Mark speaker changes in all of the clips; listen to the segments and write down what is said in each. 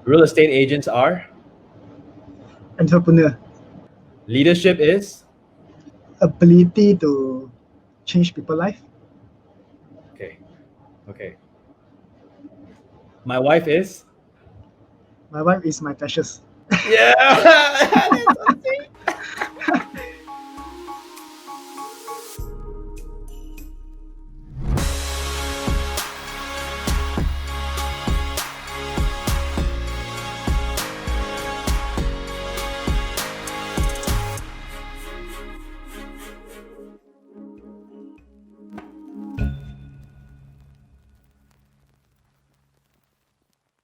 Speaker 1: Real estate agents are?
Speaker 2: Entrepreneur.
Speaker 1: Leadership is?
Speaker 2: Ability to change people's life.
Speaker 1: Okay. My wife is?
Speaker 2: My wife is my precious.
Speaker 1: Yeah. That's amazing.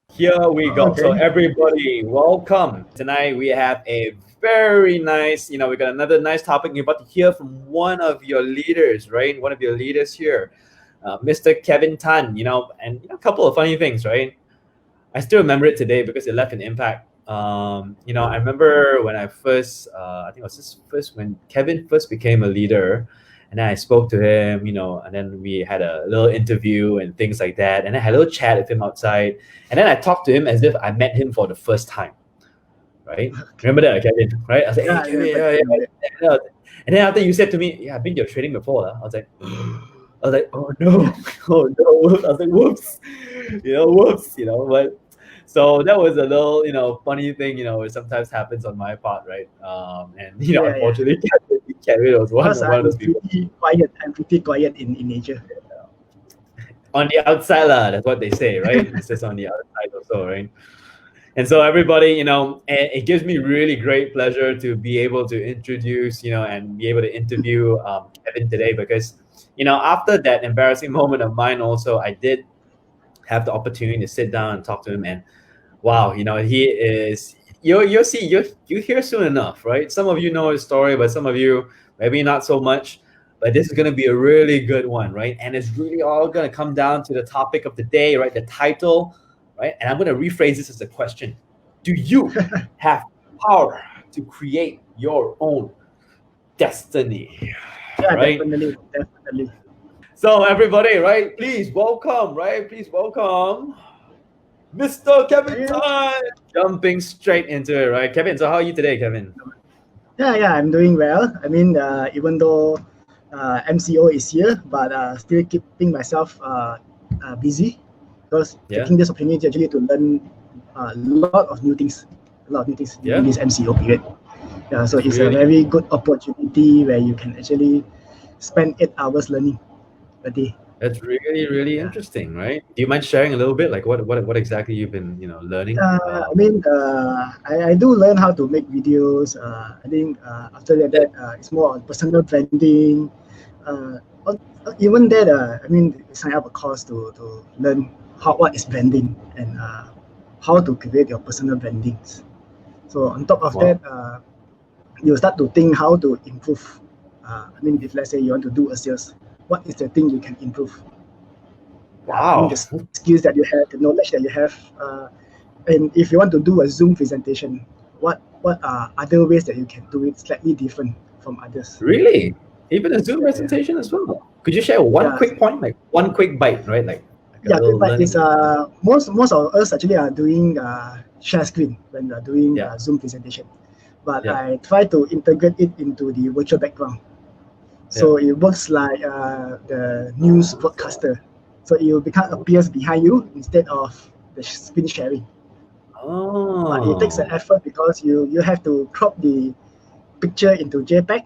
Speaker 1: Here we go.
Speaker 2: Okay.
Speaker 1: So everybody, welcome. Tonight we have a very nice, we got another nice topic. You're about to hear from one of your leaders, right? One of your leaders here, Mr. Kevin Tan, and a couple of funny things, right? I still remember it today because it left an impact. I remember when I first, I think it was just first when Kevin first became a leader, and then I spoke to him, and then we had a little interview and things like that, and I had a little chat with him outside, and then I talked to him as if I met him for the first time, right? Remember that, Kevin? Right? I was like, hey, Kevin, yeah. And then after you said to me, yeah, I've been to your training before. I was like, oh no, oh no. I was like, whoops, whoops, but. So that was a little, funny thing, it sometimes happens on my part, right? Unfortunately, Kevin was one of those people.
Speaker 2: I'm pretty quiet in nature.
Speaker 1: On the outside, that's what they say, right? It's just on the outside also, right? And so everybody, it gives me really great pleasure to be able to introduce, and be able to interview Kevin today because, after that embarrassing moment of mine also, I did have the opportunity to sit down and talk to him, and wow, he is, you'll see, you hear soon enough, right? Some of you know his story, but some of you maybe not so much, but this is going to be a really good one, right? And it's really all going to come down to the topic of the day, right? The title, right? And I'm going to rephrase this as a question. Do you have power to create your own destiny?
Speaker 2: Yeah,
Speaker 1: right?
Speaker 2: Definitely.
Speaker 1: So everybody, right? Please welcome, Mr. Kevin Tan. Jumping straight into it, right? Kevin, so how are you today, Kevin?
Speaker 2: Yeah, I'm doing well. I mean, even though MCO is here, but still keeping myself busy because taking this opportunity actually to learn a lot of new things during this MCO period. Yeah, so it's a very good opportunity where you can actually spend 8 hours learning a day.
Speaker 1: That's really, really interesting, right? Do you mind sharing a little bit, like what exactly you've been, learning?
Speaker 2: I mean, I do learn how to make videos. I think after that, it's more on personal branding. Even that, I mean, sign up a course to learn what is branding and how to create your personal brandings. So on top of that, you start to think how to improve. I mean, if let's say you want to do a sales, what is the thing you can improve?
Speaker 1: Wow.
Speaker 2: The skills that you have, the knowledge that you have, and if you want to do a Zoom presentation, what are other ways that you can do it slightly different from others?
Speaker 1: Really? Even a Zoom presentation as well? Could you share one quick point, like one quick bite, right? Like
Speaker 2: quick bite is most of us actually are doing share screen when we are doing Zoom presentation, but I try to integrate it into the virtual background. So it works like the news broadcaster. So it will appears behind you instead of the screen sharing.
Speaker 1: Oh.
Speaker 2: But it takes an effort because you have to crop the picture into JPEG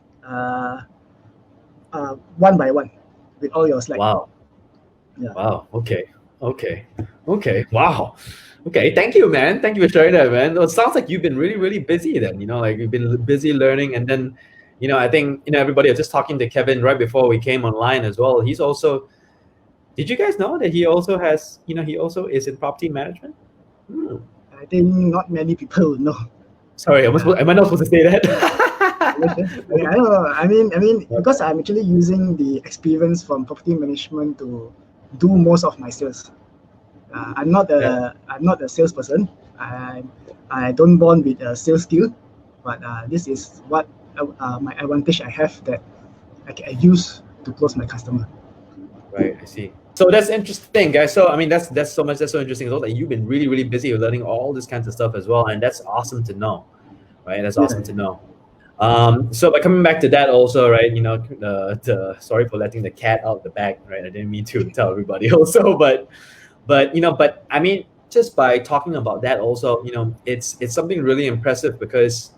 Speaker 2: one by one with all your slides.
Speaker 1: Wow. Yeah. Wow. Okay. Wow. Okay. Thank you, man. Thank you for sharing that, man. It sounds like you've been really, really busy then, like you've been busy learning. And then, I think, everybody was just talking to Kevin right before we came online as well. He's also, did you guys know that he also has, he also is in property management?
Speaker 2: I think not many people know.
Speaker 1: Sorry, am I not supposed to say that?
Speaker 2: I don't know. I mean, because I'm actually using the experience from property management to do most of my sales. I'm not a salesperson. I don't born with a sales skill, but this is what my advantage I have that I use to close my customer.
Speaker 1: Right, I see. So that's interesting, guys. So I mean, that's so much. That's so interesting. So like you've been really busy with learning all this kinds of stuff as well, and that's awesome to know, right? That's awesome to
Speaker 2: Yeah.
Speaker 1: know. So by coming back to that also, right? You know, sorry for letting the cat out the bag, right? I didn't mean to tell everybody also, but you know, but I mean, just by talking about that also, you know, it's something really impressive because,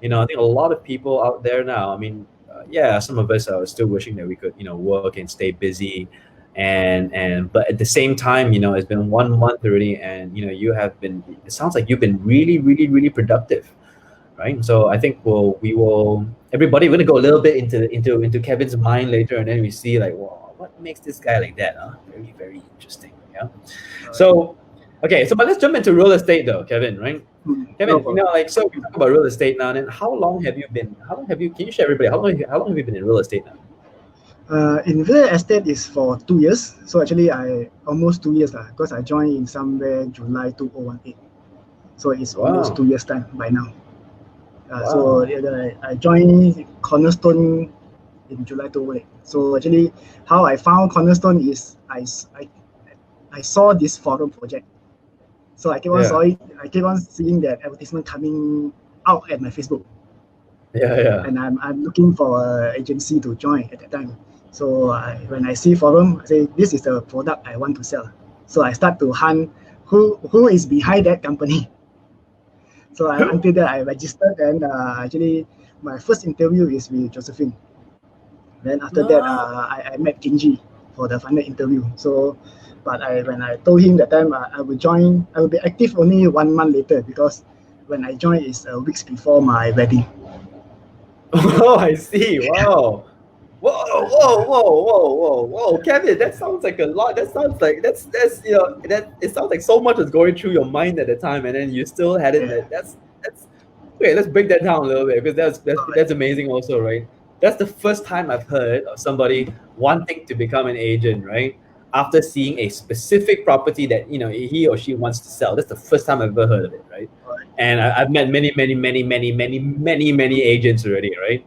Speaker 1: you know, I think a lot of people out there now. I mean, yeah, some of us are still wishing that we could, you know, work and stay busy, and but at the same time, you know, it's been 1 month already, and you know, you have been. It sounds like you've been really productive, right? So I think we will everybody we're gonna go a little bit into Kevin's mind later, and then we see like, wow, what makes this guy like that? Huh? Very interesting. Yeah. So okay, so but let's jump into real estate though, Kevin. Right?
Speaker 2: No
Speaker 1: Kevin, you know,
Speaker 2: problem.
Speaker 1: like so we talk about real estate now. And how long have you been? How long have you? Can you share everybody? How long have you been in real estate now?
Speaker 2: In real estate is for 2 years. So actually, I almost 2 years because I joined in somewhere July 2018. So it's almost
Speaker 1: Wow.
Speaker 2: 2 years time by now. So
Speaker 1: Wow.
Speaker 2: I joined Cornerstone in July 2018. So actually, how I found Cornerstone is I saw this forum project. So
Speaker 1: Yeah.
Speaker 2: I keep on seeing that advertisement coming out at my Facebook,
Speaker 1: Yeah.
Speaker 2: and I'm looking for an agency to join at that time. So when I see forum, I say this is the product I want to sell. So I start to hunt who is behind that company. So until that I registered, and actually my first interview is with Josephine. Then after that
Speaker 1: No.
Speaker 2: I met Kinji for the final interview. So but when I told him that time I will be active only 1 month later because when I joined is weeks before my wedding.
Speaker 1: Oh, I see. Wow. Whoa, Kevin, that sounds like a lot. That sounds like that's you know that it sounds like so much was going through your mind at the time, and then you still had it.
Speaker 2: Yeah.
Speaker 1: That's okay. Let's break that down a little bit because
Speaker 2: Alright.
Speaker 1: that's amazing also, right? That's the first time I've heard of somebody wanting to become an agent, right? After seeing a specific property that you know he or she wants to sell. That's the first time I've ever heard of it, right?
Speaker 2: Alright.
Speaker 1: And I've met many agents already, right?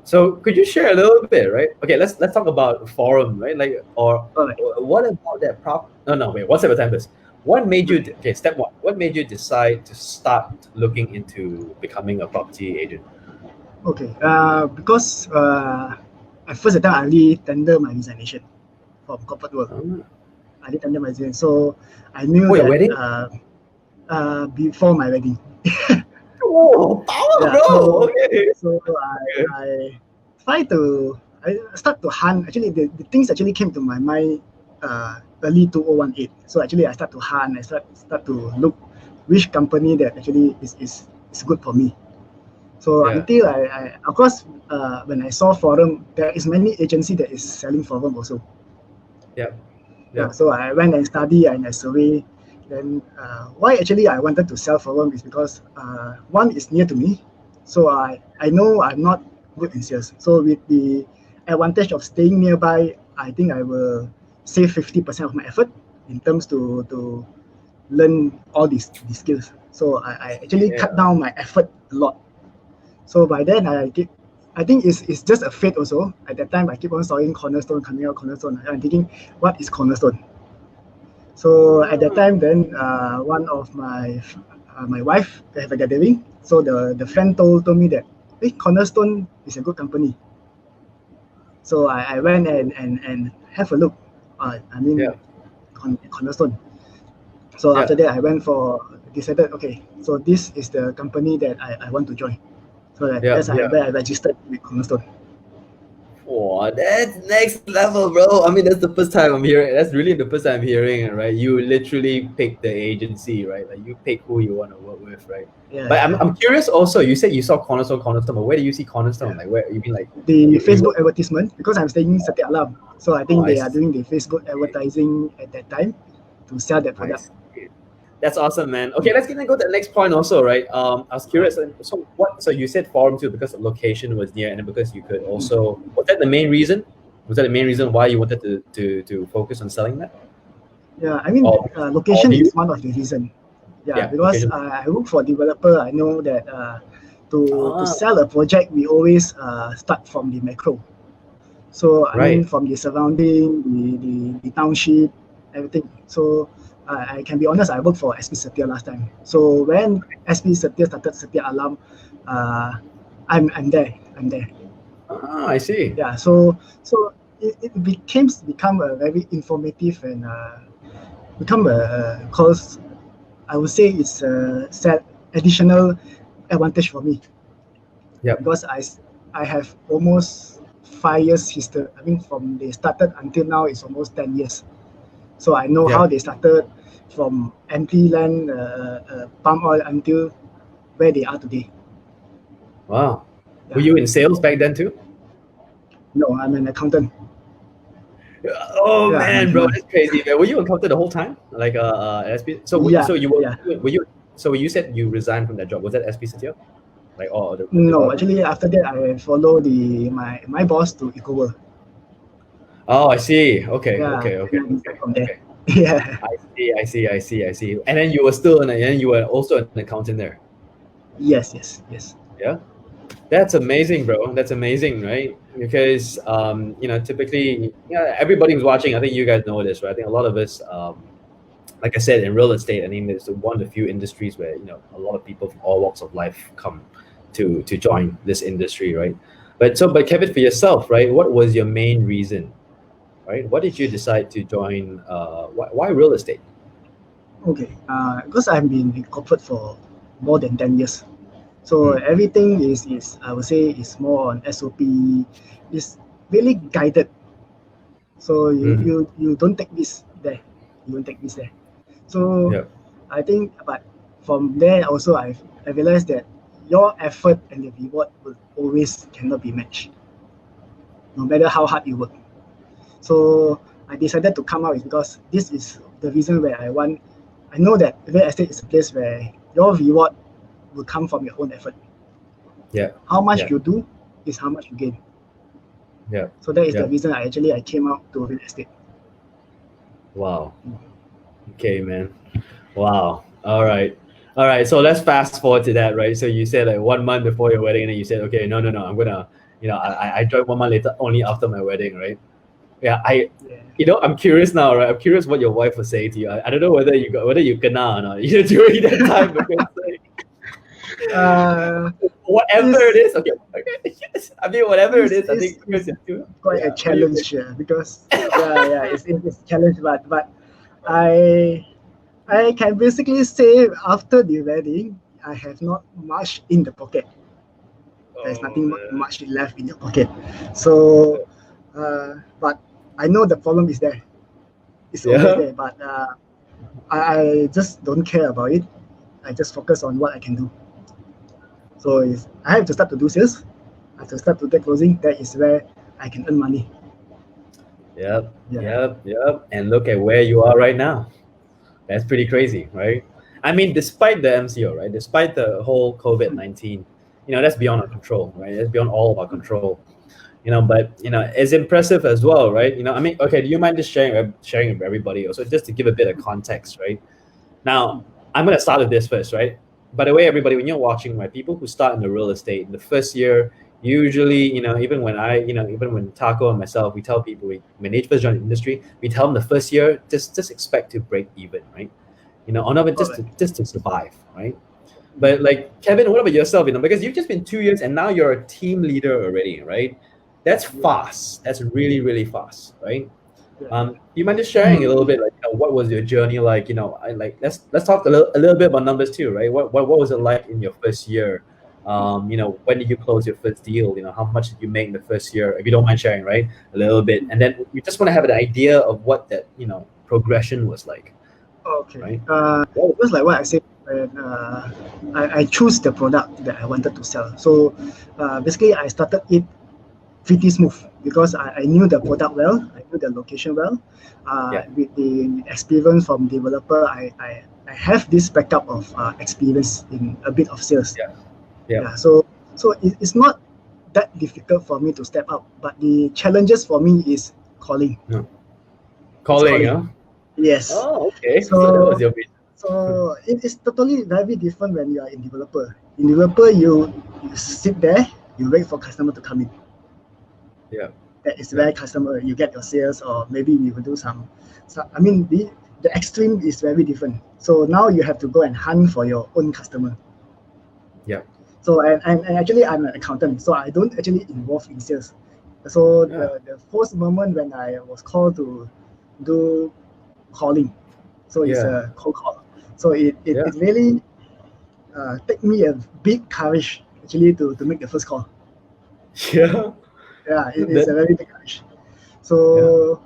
Speaker 1: So could you share a little bit, right? Okay, let's talk about forum, right? Like
Speaker 2: Alright.
Speaker 1: or what about that prop? No, wait, one step at a time first. What made you okay? Step one. What made you decide to start looking into becoming a property agent?
Speaker 2: Okay. Because at first the time I only tender my resignation from corporate work.
Speaker 1: Oh,
Speaker 2: I did tender my resignation, so I knew
Speaker 1: for your
Speaker 2: that
Speaker 1: wedding?
Speaker 2: before my wedding.
Speaker 1: Oh, power,
Speaker 2: Yeah.
Speaker 1: bro. Okay.
Speaker 2: So I try to I start to hunt. Actually, the things actually came to my mind early 2018. So actually, I start to hunt. I start to look which company that actually is good for me. So
Speaker 1: Yeah.
Speaker 2: until I of course when I saw forum, there is many agency that is selling forum also.
Speaker 1: Yeah.
Speaker 2: Yeah,
Speaker 1: Yeah.
Speaker 2: so I went and study and I survey. Then why actually I wanted to sell forum is because one is near to me, so I know I'm not good in sales. So with the advantage of staying nearby, I think I will save 50% of my effort in terms to learn all these skills. So I actually cut
Speaker 1: Yeah.
Speaker 2: down my effort a lot. So by then I think it's just a fate also. At that time I keep on sawing cornerstone coming out cornerstone. I'm thinking, what is cornerstone? So at that
Speaker 1: Ah,
Speaker 2: time, then one of my wife they have a gathering. So the friend told me that hey, Cornerstone is a good company. So I went and have a look. I mean
Speaker 1: yeah.
Speaker 2: Cornerstone. So after
Speaker 1: Yeah.
Speaker 2: that, I went for decided okay. So this is the company that I want to join. So
Speaker 1: Yeah. Yeah.
Speaker 2: where I registered with Cornerstone.
Speaker 1: Wow, that's next level, bro. I mean, that's the first time I'm hearing. That's really the first time I'm hearing it, right? You literally pick the agency, right? Like you pick who you want to work with, right?
Speaker 2: Yeah,
Speaker 1: But
Speaker 2: yeah,
Speaker 1: I'm curious. Also, you said you saw Cornerstone, but where do you see
Speaker 2: yeah.
Speaker 1: Cornerstone? Like where you mean like
Speaker 2: The
Speaker 1: you
Speaker 2: Facebook advertisement because I'm staying Setiap Alam. So I
Speaker 1: oh,
Speaker 2: think
Speaker 1: I
Speaker 2: they are
Speaker 1: see.
Speaker 2: doing the Facebook advertising at that time to sell that
Speaker 1: I
Speaker 2: product.
Speaker 1: see. That's awesome, man. Okay, let's go to the next point also, right? I was curious. So what? So you said forum too because the location was near, and then because you could also was that the main reason? Was that the main reason why you wanted to focus on selling that?
Speaker 2: Yeah, I mean,
Speaker 1: Or
Speaker 2: location
Speaker 1: do you?
Speaker 2: is one of the reason. Yeah,
Speaker 1: Yeah,
Speaker 2: because
Speaker 1: location.
Speaker 2: I work for developer. I know that to
Speaker 1: Ah,
Speaker 2: sell a project, we always start from the macro. So I mean,
Speaker 1: Right.
Speaker 2: from the surrounding, the township, everything. So I can be honest, I worked for SP Setia last time. So when SP Setia started Setia Alam, I'm there. I'm there.
Speaker 1: Ah, I see.
Speaker 2: Yeah. So it become a very informative and become a course. I would say it's a set additional advantage for me
Speaker 1: Yep.
Speaker 2: because I have almost 5 years history. I mean, from they started until now, it's almost 10 years. So I know how
Speaker 1: Yep.
Speaker 2: they started from empty land, palm oil until where they are today.
Speaker 1: Wow. Were
Speaker 2: Yeah.
Speaker 1: you in sales back then too?
Speaker 2: No, I'm an accountant.
Speaker 1: Oh
Speaker 2: Yeah, I'm an
Speaker 1: man, bro,
Speaker 2: accountant.
Speaker 1: that's crazy, man. Were you accountant the whole time? Like SP?
Speaker 2: Yeah,
Speaker 1: So you were
Speaker 2: yeah.
Speaker 1: were you so you said you resigned from that job. Was that SP Satya? Like the
Speaker 2: No,
Speaker 1: developer?
Speaker 2: actually, after that, I follow my boss to EcoWorld.
Speaker 1: Oh, I see. Okay,
Speaker 2: Yeah,
Speaker 1: okay,
Speaker 2: and
Speaker 1: okay,
Speaker 2: then
Speaker 1: okay,
Speaker 2: from there.
Speaker 1: okay.
Speaker 2: Yeah.
Speaker 1: I see. And then you were still and then you were also an accountant there.
Speaker 2: Yes, yes, yes.
Speaker 1: Yeah. That's amazing, bro. That's amazing, right? Because typically, everybody who's watching, I think you guys know this, right? I think a lot of us, like I said, in real estate, I mean, it's one of the few industries where a lot of people from all walks of life come to join this industry, right? But Kevin, for yourself, right? What was your main reason, right? What did you decide to join? Why real estate?
Speaker 2: Okay. Because I've been in corporate for more than 10 years. So
Speaker 1: Hmm.
Speaker 2: everything is I would say is more on SOP, is really guided. So
Speaker 1: Hmm.
Speaker 2: you don't take this there, you don't take this there. So
Speaker 1: Yeah.
Speaker 2: I think, but from there also I realized that your effort and the reward will always cannot be matched, no matter how hard you work. So I decided to come out is because this is the reason where I know that real estate is a place where your reward will come from your own effort.
Speaker 1: Yeah.
Speaker 2: How much
Speaker 1: Yeah.
Speaker 2: you do is how much you gain.
Speaker 1: Yeah.
Speaker 2: So that is the
Speaker 1: Yeah.
Speaker 2: reason I came out to real estate.
Speaker 1: Wow. Okay, man. Wow. All right. All right. So let's fast forward to that, right? So you said like 1 month before your wedding, and then you said, okay, no. I'm gonna, I joined 1 month later, only after my wedding, right? Yeah.
Speaker 2: Yeah.
Speaker 1: I'm curious now, right? I'm curious what your wife was saying to you. I don't know whether you kena or not during that time because like,
Speaker 2: Uh,
Speaker 1: whatever it
Speaker 2: it's
Speaker 1: is, okay, okay. Yes. I mean, whatever it is, I think because
Speaker 2: it's
Speaker 1: you're too,
Speaker 2: quite a
Speaker 1: yeah. What do you
Speaker 2: challenge
Speaker 1: think?
Speaker 2: here because yeah it's a challenge, but I I can basically say after the wedding I have not much in the pocket. There's
Speaker 1: Oh
Speaker 2: nothing
Speaker 1: man.
Speaker 2: much left in your pocket. So, but I know the problem is there. It's always
Speaker 1: Yeah.
Speaker 2: there, but I just don't care about it. I just focus on what I can do. So if I have to start to do sales, I have to start to get closing. That is where I can earn money.
Speaker 1: Yep.
Speaker 2: Yeah.
Speaker 1: Yep. And look at where you are right now. That's pretty crazy, right? I mean, despite the MCO, right? Despite the whole COVID-19, that's beyond our control, right? That's beyond all of our control. But it's impressive as well, right? I mean, okay, do you mind just sharing with everybody also just to give a bit of context, right? Now, I'm gonna start with this first, right? By the way, everybody, when you're watching, right, people who start in the real estate in the first year, usually, even when Taco and myself, we tell people when they first join the industry, we tell them the first year, just expect to break even, right? On of it
Speaker 2: Correct.
Speaker 1: just to survive, right? But like Kevin, what about yourself? Because you've just been 2 years and now you're a team leader already, right? That's
Speaker 2: Yeah.
Speaker 1: fast. That's really, really fast, right?
Speaker 2: Yeah.
Speaker 1: Do you mind just sharing a little bit, like, what was your journey like? I like let's talk a little bit about numbers too, right? What was it like in your first year? When did you close your first deal? How much did you make in the first year? If you don't mind sharing, right, a little bit, and then we just want to have an idea of what that progression was like,
Speaker 2: Okay.
Speaker 1: right?
Speaker 2: Just like what I said, when I choose the product that I wanted to sell. So basically, I started it pretty smooth because I knew the product well, I knew the location well.
Speaker 1: Yeah,
Speaker 2: With the experience from developer, I have this backup of experience in a bit of sales.
Speaker 1: yeah, yeah.
Speaker 2: Yeah, so it's not that difficult for me to step up, but the challenges for me is calling.
Speaker 1: No.
Speaker 2: It's
Speaker 1: Calling,
Speaker 2: calling.
Speaker 1: huh?
Speaker 2: Yes.
Speaker 1: Oh, okay. So that was
Speaker 2: So
Speaker 1: your
Speaker 2: so it is totally very different when you are in developer. In developer, you sit there, you wait for customer to come in.
Speaker 1: yeah,
Speaker 2: that is very customer. You get your sales, or maybe we will do some I mean, the extreme is very different. So now you have to go and hunt for your own customer.
Speaker 1: Yeah.
Speaker 2: So and actually I'm an accountant, so I don't actually involve in sales. So the first moment when I was called to do calling, so it's a cold call. So it really take me a big courage actually to make the first call.
Speaker 1: Yeah.
Speaker 2: Yeah, it is a very big courage. So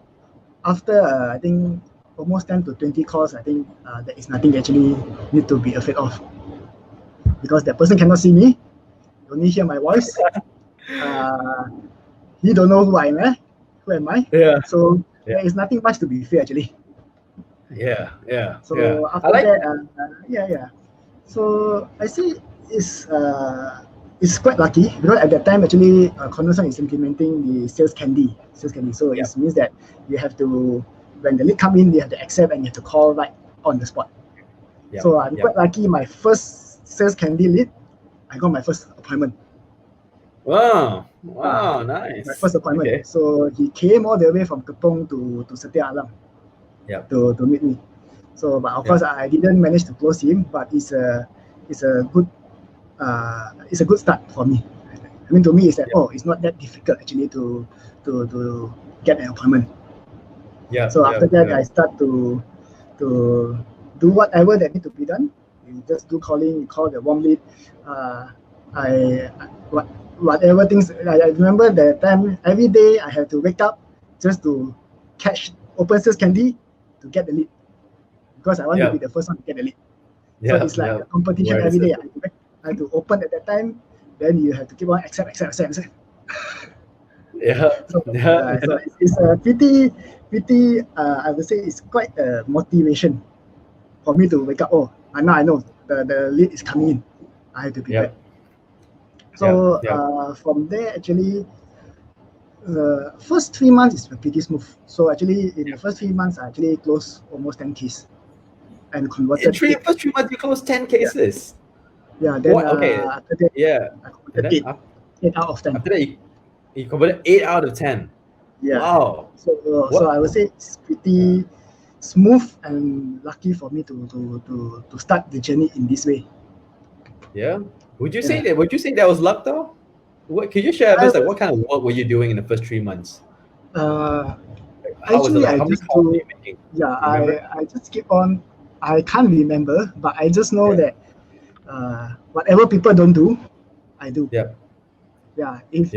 Speaker 2: after I think almost 10 to 20 calls, I think there is nothing actually need to be afraid of, because that person cannot see me, only hear my voice. He don't know who I am. Who am I?
Speaker 1: Yeah.
Speaker 2: So there is nothing much to be fear actually.
Speaker 1: Yeah.
Speaker 2: So after that, So I see it's quite lucky, because at that time actually Cornerstone is implementing the sales candy. So it means that you have to, when the lead come in, you have to accept and you have to call right on the spot. So I'm quite lucky. My first sales candy lead, I got my first appointment.
Speaker 1: Wow, nice.
Speaker 2: My first appointment.
Speaker 1: Okay.
Speaker 2: So he came all the way from Kepong to Setia Alam to meet me. So, but of course, I didn't manage to close him. But it's a good start for me. I mean, to me, it's that it's not that difficult actually to get an appointment. So after that, I start to do whatever that need to be done. You just do calling, you call the warm lead. Whatever things. I remember the time every day I have to wake up just to catch open sales candy to get the lead, because I want to be the first one to get the lead. So it's like a competition every day. I have to open at that time, then you have to keep on accept.
Speaker 1: So
Speaker 2: it's a pretty I would say it's quite a motivation for me to wake up. Now I know the lead is coming in. I have to prepare. So from there, actually, the first 3 months is pretty smooth. So actually, in the first 3 months, I actually closed almost 10 cases and converted.
Speaker 1: In first 3 months, you closed 10 cases.
Speaker 2: Yeah. Then after that, I converted 8 out of 10.
Speaker 1: After that, you converted 8 out of 10.
Speaker 2: Yeah.
Speaker 1: Wow.
Speaker 2: So I would say it's pretty smooth and lucky for me to start the journey in this way.
Speaker 1: Yeah. Would you say that was luck though? What could you share with us? Like, what kind of work were you doing in the first 3 months?
Speaker 2: Actually, I just do. Yeah, I just keep on. I can't remember, but I just know that whatever people don't do, I do.
Speaker 1: Yeah.
Speaker 2: Yeah. If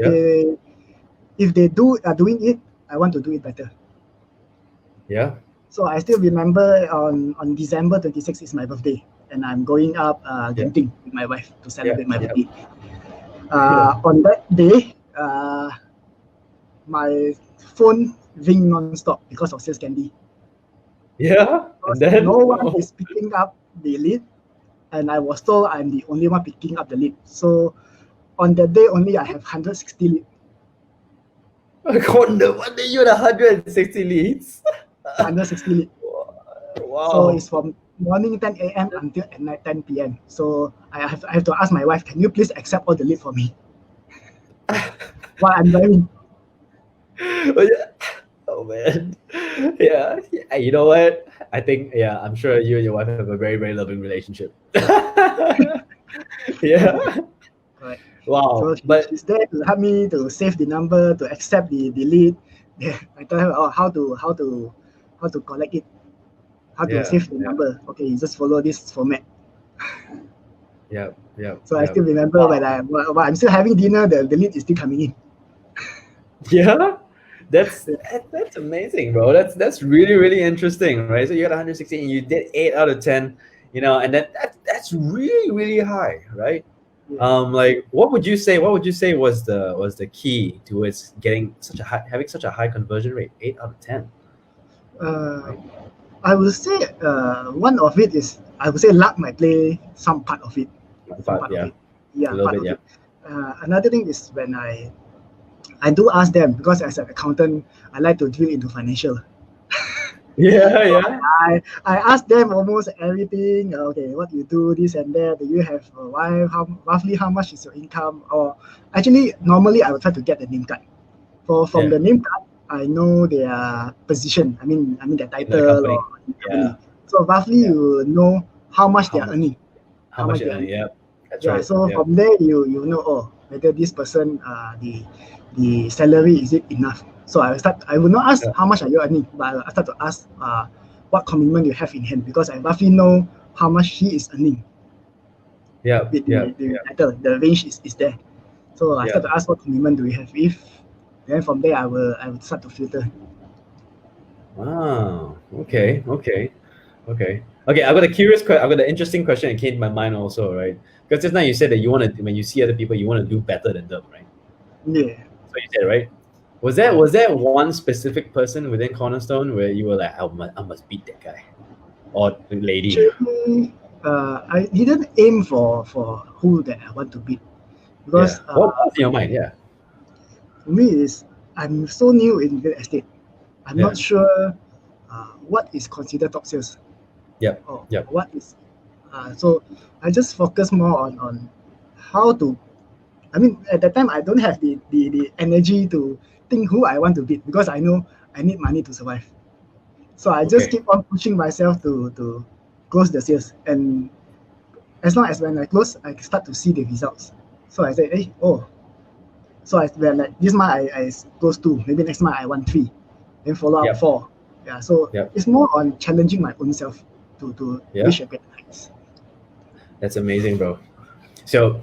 Speaker 2: they are doing it, I want to do it better.
Speaker 1: Yeah.
Speaker 2: So I still remember on December 26th is my birthday, and I'm going up Genting with my wife to celebrate my birthday. On that day, my phone ring non-stop because of sales candy.
Speaker 1: Yeah. And then
Speaker 2: no one is picking up the lead, and I was told I'm the only one picking up the lead. So on that day only, I have 160 leads.
Speaker 1: No wonder you had 160 leads.
Speaker 2: 160 leads.
Speaker 1: Wow.
Speaker 2: So it's from morning 10 a.m. until at night 10 p.m. So I have to ask my wife, can you please accept all the lead for me? While I'm driving.
Speaker 1: Oh man. Yeah. You know what? I think I'm sure you and your wife have a very, very loving relationship. Yeah.
Speaker 2: Right.
Speaker 1: Wow.
Speaker 2: So she's there to help me to save the number, to accept the lead. Yeah. I tell her how to collect it, how to save the number. Okay, you just follow this format.
Speaker 1: Yeah.
Speaker 2: So I still remember when I'm still having dinner, the lead is still coming in.
Speaker 1: Yeah. That's amazing, bro. That's really, really interesting, right? So you got 116, and you did 8 out of 10, and then that's really, really high, right?
Speaker 2: Yeah.
Speaker 1: Like what would you say was the key towards having such a high conversion rate, 8 out of 10?
Speaker 2: I would say one of it is, I would say luck might play some part of it. Another thing is when I do ask them, because as an accountant, I like to drill into financial. I ask them almost everything. Okay, what you do, this and that. Do you have a wife? Roughly how much is your income? Or actually, normally I would try to get the name card From
Speaker 1: Yeah.
Speaker 2: the name card, I know their position. I mean their
Speaker 1: In the
Speaker 2: title
Speaker 1: company.
Speaker 2: or in the
Speaker 1: Yeah.
Speaker 2: company. So roughly
Speaker 1: Yeah.
Speaker 2: you know how much they
Speaker 1: How
Speaker 2: are
Speaker 1: much?
Speaker 2: earning.
Speaker 1: How
Speaker 2: How
Speaker 1: much
Speaker 2: much
Speaker 1: you're
Speaker 2: they are
Speaker 1: earning?
Speaker 2: earning.
Speaker 1: Yeah. That's
Speaker 2: Yeah.
Speaker 1: right.
Speaker 2: So
Speaker 1: Yeah.
Speaker 2: from there you know whether this person the salary is it enough. So I will not ask
Speaker 1: Yeah.
Speaker 2: how much are you earning, but I start to ask what commitment you have in hand because I roughly know how much he is earning
Speaker 1: Yeah.
Speaker 2: with
Speaker 1: Yeah.
Speaker 2: the title. The range is there. So I
Speaker 1: Yeah.
Speaker 2: start to ask what commitment do we have. If then from there I will start to filter.
Speaker 1: Ah. Okay. Okay. Okay. Okay. I've got a curious question. I've got an interesting question that came to my mind also, right? Because just now you said that you want to, when you see other people, you want to do better than them, right?
Speaker 2: Yeah.
Speaker 1: So you said, right?
Speaker 2: Correct.
Speaker 1: Was there one specific person within Cornerstone where you were like, I must beat that guy or lady?
Speaker 2: Actually, I didn't aim for who that I want to beat
Speaker 1: Yeah.
Speaker 2: because
Speaker 1: What's in your mind? Yeah.
Speaker 2: for me is I'm so new in real estate. I'm
Speaker 1: Yeah.
Speaker 2: not sure what is considered top sales
Speaker 1: Yep.
Speaker 2: or
Speaker 1: Yep.
Speaker 2: what is. So I just focus more on how to. I mean, at that time I don't have the energy to think who I want to beat because I know I need money to survive. So I just
Speaker 1: Okay.
Speaker 2: keep on pushing myself to close the sales. And as long as when I close, I start to see the results. So I say, hey, oh, so I when like this month I close two, maybe next month I want three, then follow up
Speaker 1: Yep.
Speaker 2: four. Yeah, so
Speaker 1: Yep.
Speaker 2: it's more on challenging my own self to
Speaker 1: Yeah.
Speaker 2: reach a greater heights.
Speaker 1: That's amazing, bro. So,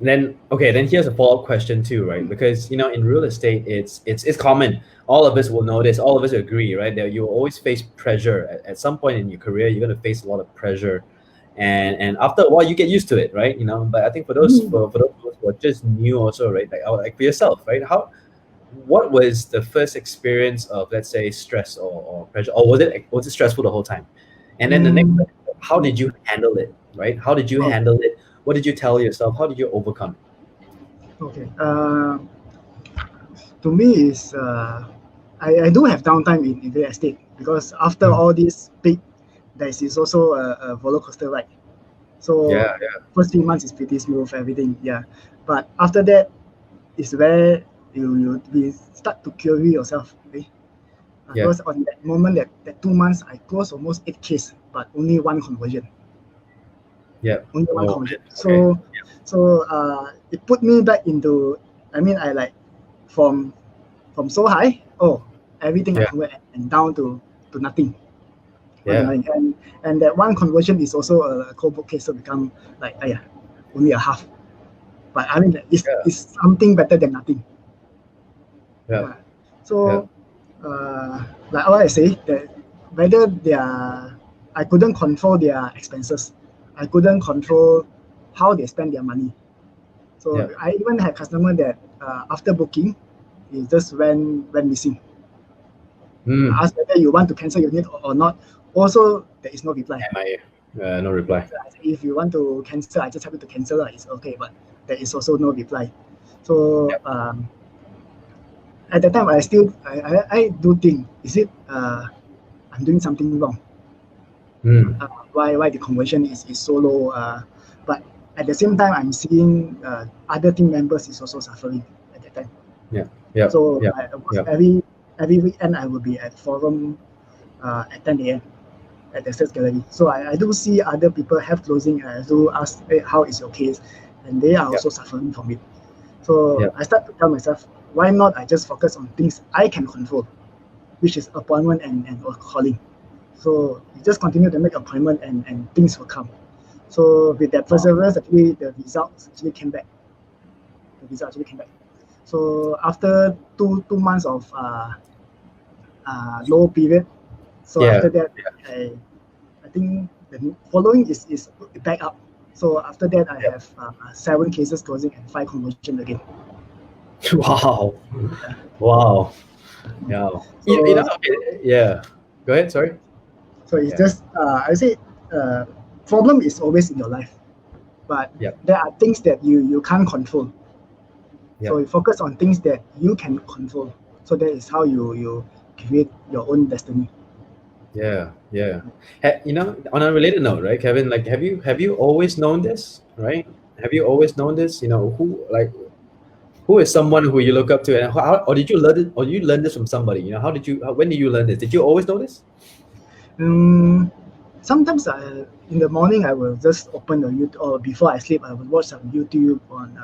Speaker 1: then okay, then here's a follow-up question too, right? Because in real estate, it's common. All of us will know this. All of us agree, right? That you will always face pressure at some point in your career. You're gonna face a lot of pressure, and after a while, you get used to it, right? But I think for those
Speaker 2: Mm.
Speaker 1: for those who are just new, also, right? Like for yourself, right? What was the first experience of, let's say, stress or pressure, or was it stressful the whole time? And then the next,
Speaker 2: Mm.
Speaker 1: how did you handle it, right? How did you
Speaker 2: Okay.
Speaker 1: handle it? What did you tell yourself? How did you overcome it?
Speaker 2: Okay. To me is I do have downtime in real estate because after
Speaker 1: Mm.
Speaker 2: all this big, there is also a roller coaster ride. So
Speaker 1: Yeah, yeah,
Speaker 2: first 3 months is pretty smooth, everything, yeah. But after that is where you start to query yourself, okay?
Speaker 1: yeah,
Speaker 2: Because on that moment, that 2 months, I closed almost 8 cases, but only one conversion,
Speaker 1: yeah.
Speaker 2: only one
Speaker 1: Oh
Speaker 2: conversion.
Speaker 1: man. Okay.
Speaker 2: So it put me back into. I mean, I like from so high, oh, everything I
Speaker 1: Yeah,
Speaker 2: convert and down to nothing. Down to
Speaker 1: yeah,
Speaker 2: nothing. And that one conversion is also a cold book case, so become like only a half. But I mean,
Speaker 1: yeah,
Speaker 2: it's something better than nothing.
Speaker 1: yeah,
Speaker 2: Yeah.
Speaker 1: yeah,
Speaker 2: So, like what I say, that whether I couldn't control their expenses. I couldn't control how they spend their money. So
Speaker 1: yeah.
Speaker 2: I even had customer that after booking, he just went missing. I
Speaker 1: Mm.
Speaker 2: asked whether you want to cancel your unit or not. Also, there is no reply.
Speaker 1: MIA. No reply.
Speaker 2: So I said, if you want to cancel, I just help you to cancel. It's okay, but there is also no reply. So
Speaker 1: Yep.
Speaker 2: at that time, I do think, is it I'm doing something wrong?
Speaker 1: Mm.
Speaker 2: Why the conversion is so low? But at the same time, I'm seeing other team members is also suffering at that time.
Speaker 1: Yeah, yeah,
Speaker 2: So
Speaker 1: yeah,
Speaker 2: I was
Speaker 1: yeah,
Speaker 2: every weekend I will be at forum at 10 a.m. at the sales gallery. So I do see other people have closing. I do ask, hey, how is your case? And they are
Speaker 1: yeah,
Speaker 2: also suffering from it. So
Speaker 1: yeah,
Speaker 2: I start to tell myself, why not I just focus on things I can control, which is appointment and or calling. So you just continue to make appointment and things will come. So with that perseverance, actually the results actually came back. The results actually came back. So after two months of low period, so
Speaker 1: yeah.
Speaker 2: after that I think the following is back up. So after that I
Speaker 1: Yeah.
Speaker 2: have 7 cases closing and 5 conversion again.
Speaker 1: Wow,
Speaker 2: Yeah.
Speaker 1: wow, yeah.
Speaker 2: So
Speaker 1: Okay, yeah. Go ahead. Sorry.
Speaker 2: so it's
Speaker 1: Yeah,
Speaker 2: just I say uh, problem is always in your life, but
Speaker 1: yeah,
Speaker 2: there are things that you can't control.
Speaker 1: yeah,
Speaker 2: So you focus on things that you can control. So that is how you create your own destiny.
Speaker 1: yeah, yeah. On a related note, right, Kevin? Like, have you always known this, right? Have you always known this? Who, like, Who is someone who you look up to, and or did you learn it, or you learn this from somebody? When did you learn this? Did you always know this?
Speaker 2: Sometimes in the morning I will just open the YouTube, or before I sleep I will watch some YouTube on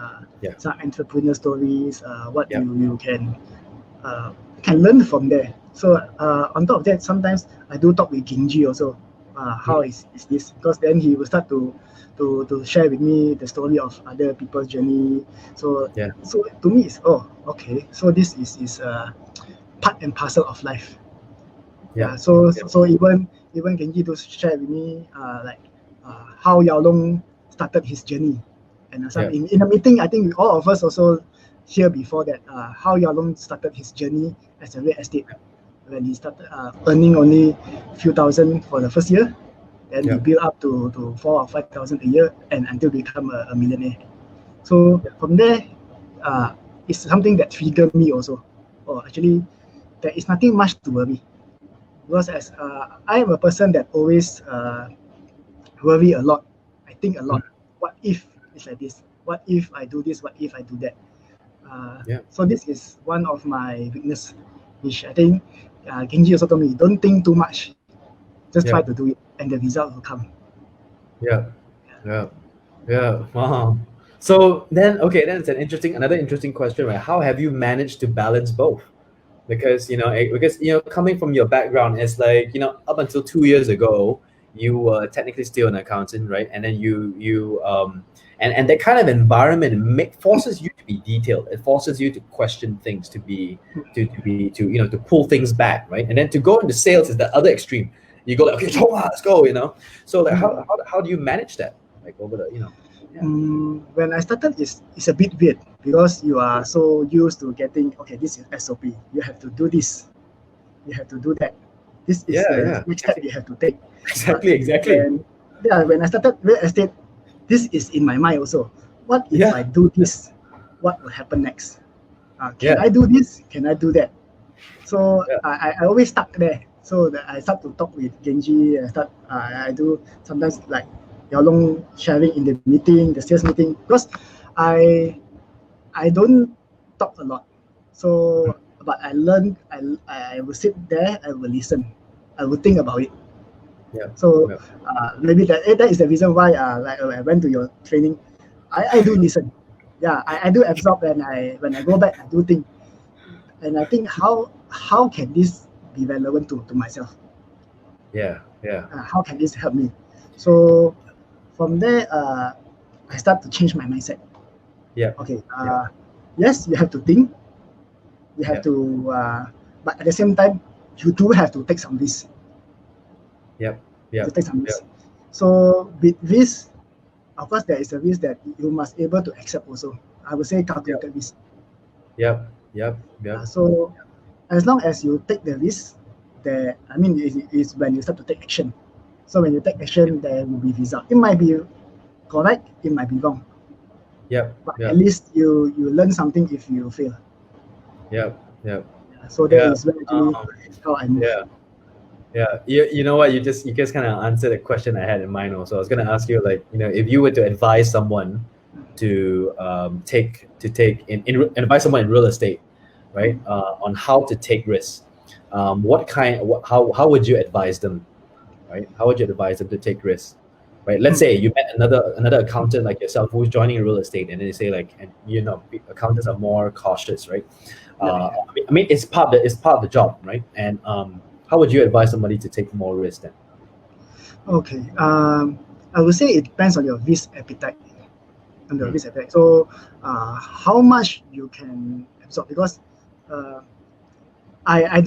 Speaker 2: some entrepreneur stories. What you can learn from there. So on top of that, sometimes I do talk with Genji also. How is this? Because then he will start to share with me the story of other people's journey. So to me it's okay. So this is part and parcel of life. So even Genji to share with me how Yao Long started his journey, and in a meeting I think all of us also hear before that how Yao Long started his journey as a real estate, when he started earning only a few thousand for the first year, then he built up to 4,000 or 5,000 a year, and until become a millionaire. So from there, it's something that triggered me also. Actually, there is nothing much to worry, because as I am a person that always worry a lot. I think a lot. What if it's like this? What if I do this? What if I do that? So this is one of my weakness, which I think Genji also told me, don't think too much, just try to do it, and the result will come.
Speaker 1: Wow. So then, okay, then it's another interesting question, right? How have you managed to balance both? Because coming from your background, it's like, up until 2 years ago, you were technically still an accountant, right? And then and that kind of environment forces you to be detailed. It forces you to question things, to pull things back, right? And then to go into sales is the other extreme. You go like, okay, let's go, So like, how do you manage that? Like over the,
Speaker 2: When I started, it's a bit weird, because you are so used to getting, okay, this is SOP. You have to do this. You have to do that. This is the next step you have to take.
Speaker 1: Exactly.
Speaker 2: When I started real estate, this is in my mind also. What if I do this? What will happen next? Can I do this? Can I do that? So I always stuck there. So that I start to talk with Genji. I do sometimes like Yao Long sharing in the meeting, the sales meeting, because I don't talk a lot. So but I learn. I will sit there. I will listen. I will think about it. So maybe that is the reason why like I went to your training. I do listen. I do absorb, and when I go back I do think, and I think how can this be relevant to myself? How can this help me? So from there I start to change my mindset. Okay. Yes, you have to think. You have to, but at the same time, you do have to take some risk. To take some risk. So with this, of course, there is a risk that you must able to accept also. I would say calculated risk. So as long as you take the risk, it's when you start to take action. So when you take action, there will be result. It might be correct, it might be wrong. But at least you learn something if you fail. So that is really how I move.
Speaker 1: You know what? You just kind of answered a question I had in mind also. I was going to ask you, like, if you were to advise someone to advise someone in real estate, right, on how to take risks, how would you advise them, right? How would you advise them to take risks, right? Let's say you met another accountant like yourself who's joining real estate, and then they say like, accountants are more cautious, right? It's part of the job, right? And how would you advise somebody to take more risk then?
Speaker 2: Okay. I would say it depends on your risk appetite. So how much you can absorb, because I'm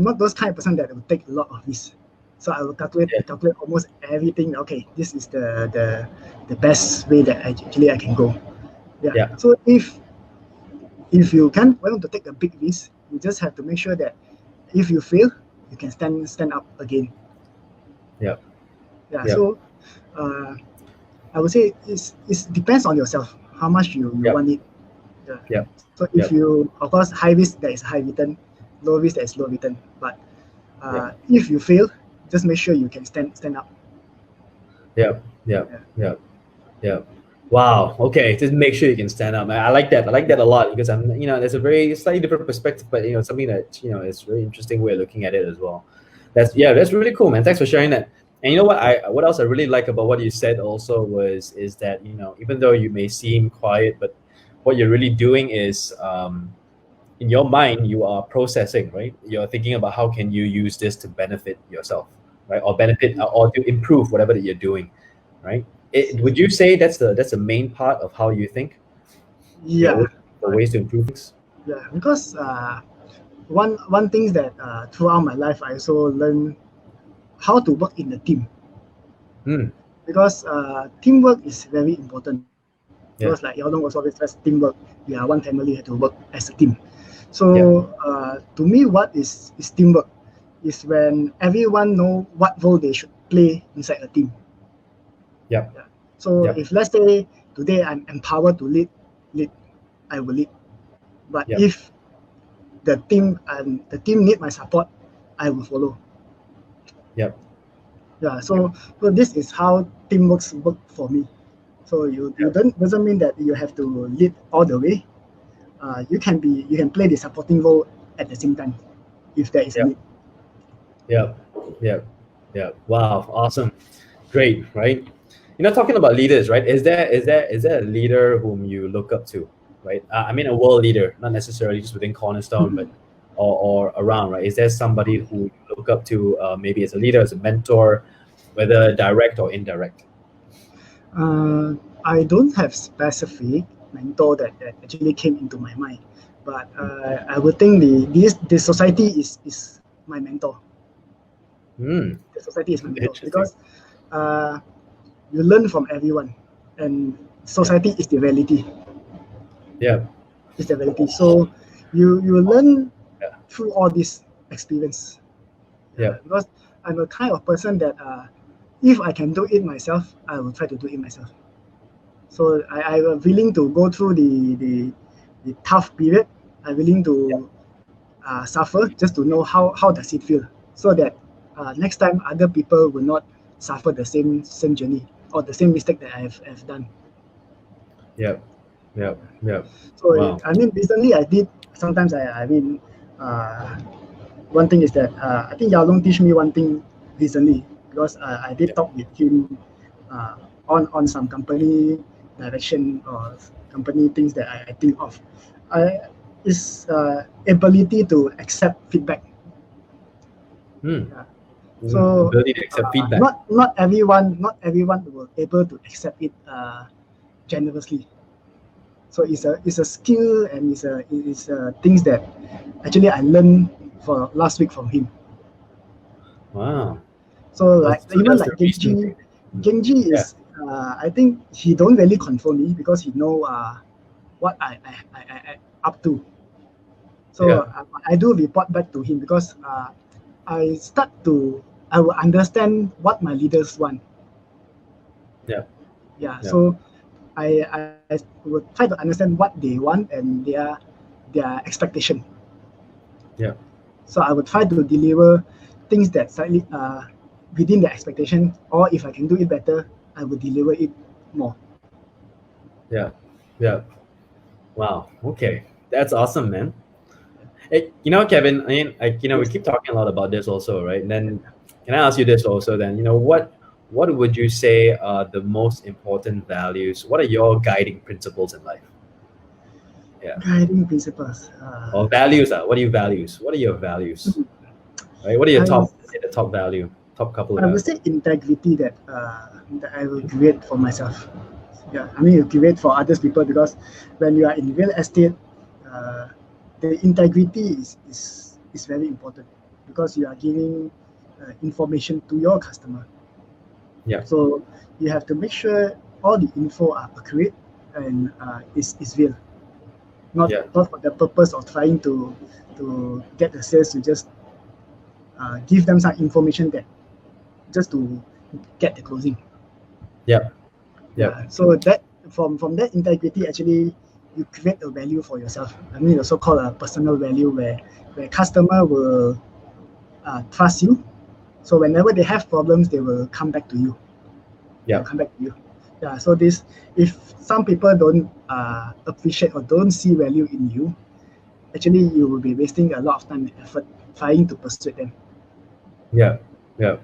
Speaker 2: not those kind of person that will take a lot of risk. So I will calculate almost everything. Okay, this is the best way that I can go. So if you can't want to take a big risk, you just have to make sure that if you fail, you can stand up again. So I would say it depends on yourself how much you want it. So if you, of course, high risk, there is high return. Low risk, there is low return. But if you fail, just make sure you can stand up.
Speaker 1: Wow. Okay. Just make sure you can stand up. I like that. I like that a lot because there's a very slightly different perspective, but something that is very interesting way of looking at it as well. That's really cool, man. Thanks for sharing that. And you know what else I really like about what you said also is that even though you may seem quiet, but what you're really doing is in your mind you are processing, right? You're thinking about how can you use this to benefit yourself, right? Or benefit or to improve whatever that you're doing, right? Would you say that's the main part of how you think? You're
Speaker 2: Yeah,
Speaker 1: always for ways to improve things.
Speaker 2: yeah. Because one thing that throughout my life I also learned how to work in a team.
Speaker 1: Mm,
Speaker 2: Because teamwork is very important.
Speaker 1: yeah,
Speaker 2: Because like Yao Long also always says teamwork. We are one family, have to work as a team.
Speaker 1: yeah,
Speaker 2: So to me, what is teamwork? Is when everyone know what role they should play inside a team.
Speaker 1: yeah,
Speaker 2: Yeah. So
Speaker 1: yeah,
Speaker 2: if let's say today I'm empowered to lead, I will lead. But
Speaker 1: yeah,
Speaker 2: if the team need my support, I will follow.
Speaker 1: yeah,
Speaker 2: Yeah. So this is how teamwork work for me. So you
Speaker 1: yeah,
Speaker 2: don't doesn't mean that you have to lead all the way. You can play the supporting role at the same time, if there is a
Speaker 1: yeah,
Speaker 2: need.
Speaker 1: yeah, yeah, yeah. Wow, awesome, great, right? Talking about leaders, right? Is there a leader whom you look up to, right? I mean, a world leader, not necessarily just within Cornerstone, but or around, right? Is there somebody who you look up to, maybe as a leader, as a mentor, whether direct or indirect?
Speaker 2: Uh, I don't have specific mentor that actually came into my mind, but I would think the society is my mentor.
Speaker 1: Hmm.
Speaker 2: The society is my mentor
Speaker 1: Interesting.
Speaker 2: because uh, you learn from everyone, and
Speaker 1: Yeah.
Speaker 2: society is the reality.
Speaker 1: Yeah.
Speaker 2: Is the reality. So you learn
Speaker 1: Yeah.
Speaker 2: through all this experience.
Speaker 1: Yeah.
Speaker 2: Because I'm a kind of person that if I can do it myself, I will try to do it myself. So I'm willing to go through the tough period. I'm willing
Speaker 1: Yeah.
Speaker 2: to suffer just to know how does it feel, so that next time other people will not suffer the same journey or the same mistake that I've done.
Speaker 1: Yeah. Yeah. Yeah.
Speaker 2: So
Speaker 1: Wow.
Speaker 2: I mean, recently I did. Sometimes I mean, one thing is that I think Yao Long teach me one thing recently because I did
Speaker 1: Yeah.
Speaker 2: talk with him uh, on some company direction or company things that I think of. Is ability to accept feedback.
Speaker 1: Hmm.
Speaker 2: Yeah. So
Speaker 1: Ability to accept feedback.
Speaker 2: not everyone will able to accept it generously. So it's a skill and it's things that actually I learned for last week from him.
Speaker 1: Wow.
Speaker 2: So like
Speaker 1: So
Speaker 2: even
Speaker 1: that's
Speaker 2: like
Speaker 1: the reason.
Speaker 2: Genji
Speaker 1: Yeah.
Speaker 2: is I think he don't really control me because he know what I up to. So
Speaker 1: Yeah.
Speaker 2: I do report back to him because I start to I will understand what my leaders want.
Speaker 1: Yeah.
Speaker 2: Yeah.
Speaker 1: Yeah.
Speaker 2: So I will try to understand what they want and their expectation.
Speaker 1: Yeah.
Speaker 2: So I will try to deliver things that slightly within the expectation, or if I can do it better, I will deliver it more.
Speaker 1: Yeah. Yeah. Wow. Okay. That's awesome, man. Hey, Kevin, I mean, we
Speaker 2: Yes.
Speaker 1: keep talking a lot about this also, right? And then can I ask you this also then, what would you say are the most important values? What are your guiding principles in life? Yeah.
Speaker 2: Guiding principles.
Speaker 1: Or values what are your values? What are your values? Right? What are your
Speaker 2: I will
Speaker 1: top value, top couple of
Speaker 2: I will
Speaker 1: values?
Speaker 2: say integrity that I will create for myself. Yeah, I mean you create for others people because when you are in real estate, uh, the integrity is very important because you are giving information to your customer.
Speaker 1: Yeah.
Speaker 2: So you have to make sure all the info are accurate and is real, not
Speaker 1: Yeah.
Speaker 2: not for the purpose of trying to get the sales to just give them some information that just to get the closing.
Speaker 1: Yeah. Yeah.
Speaker 2: Yeah. So that from that integrity actually you create a value for yourself. I mean also called a personal value where customer will trust you. So whenever they have problems, they will come back to you. They
Speaker 1: Yeah.
Speaker 2: will come back to you. Yeah, so this, if some people don't appreciate or don't see value in you, actually you will be wasting a lot of time and effort trying to persuade them.
Speaker 1: Yeah, yeah.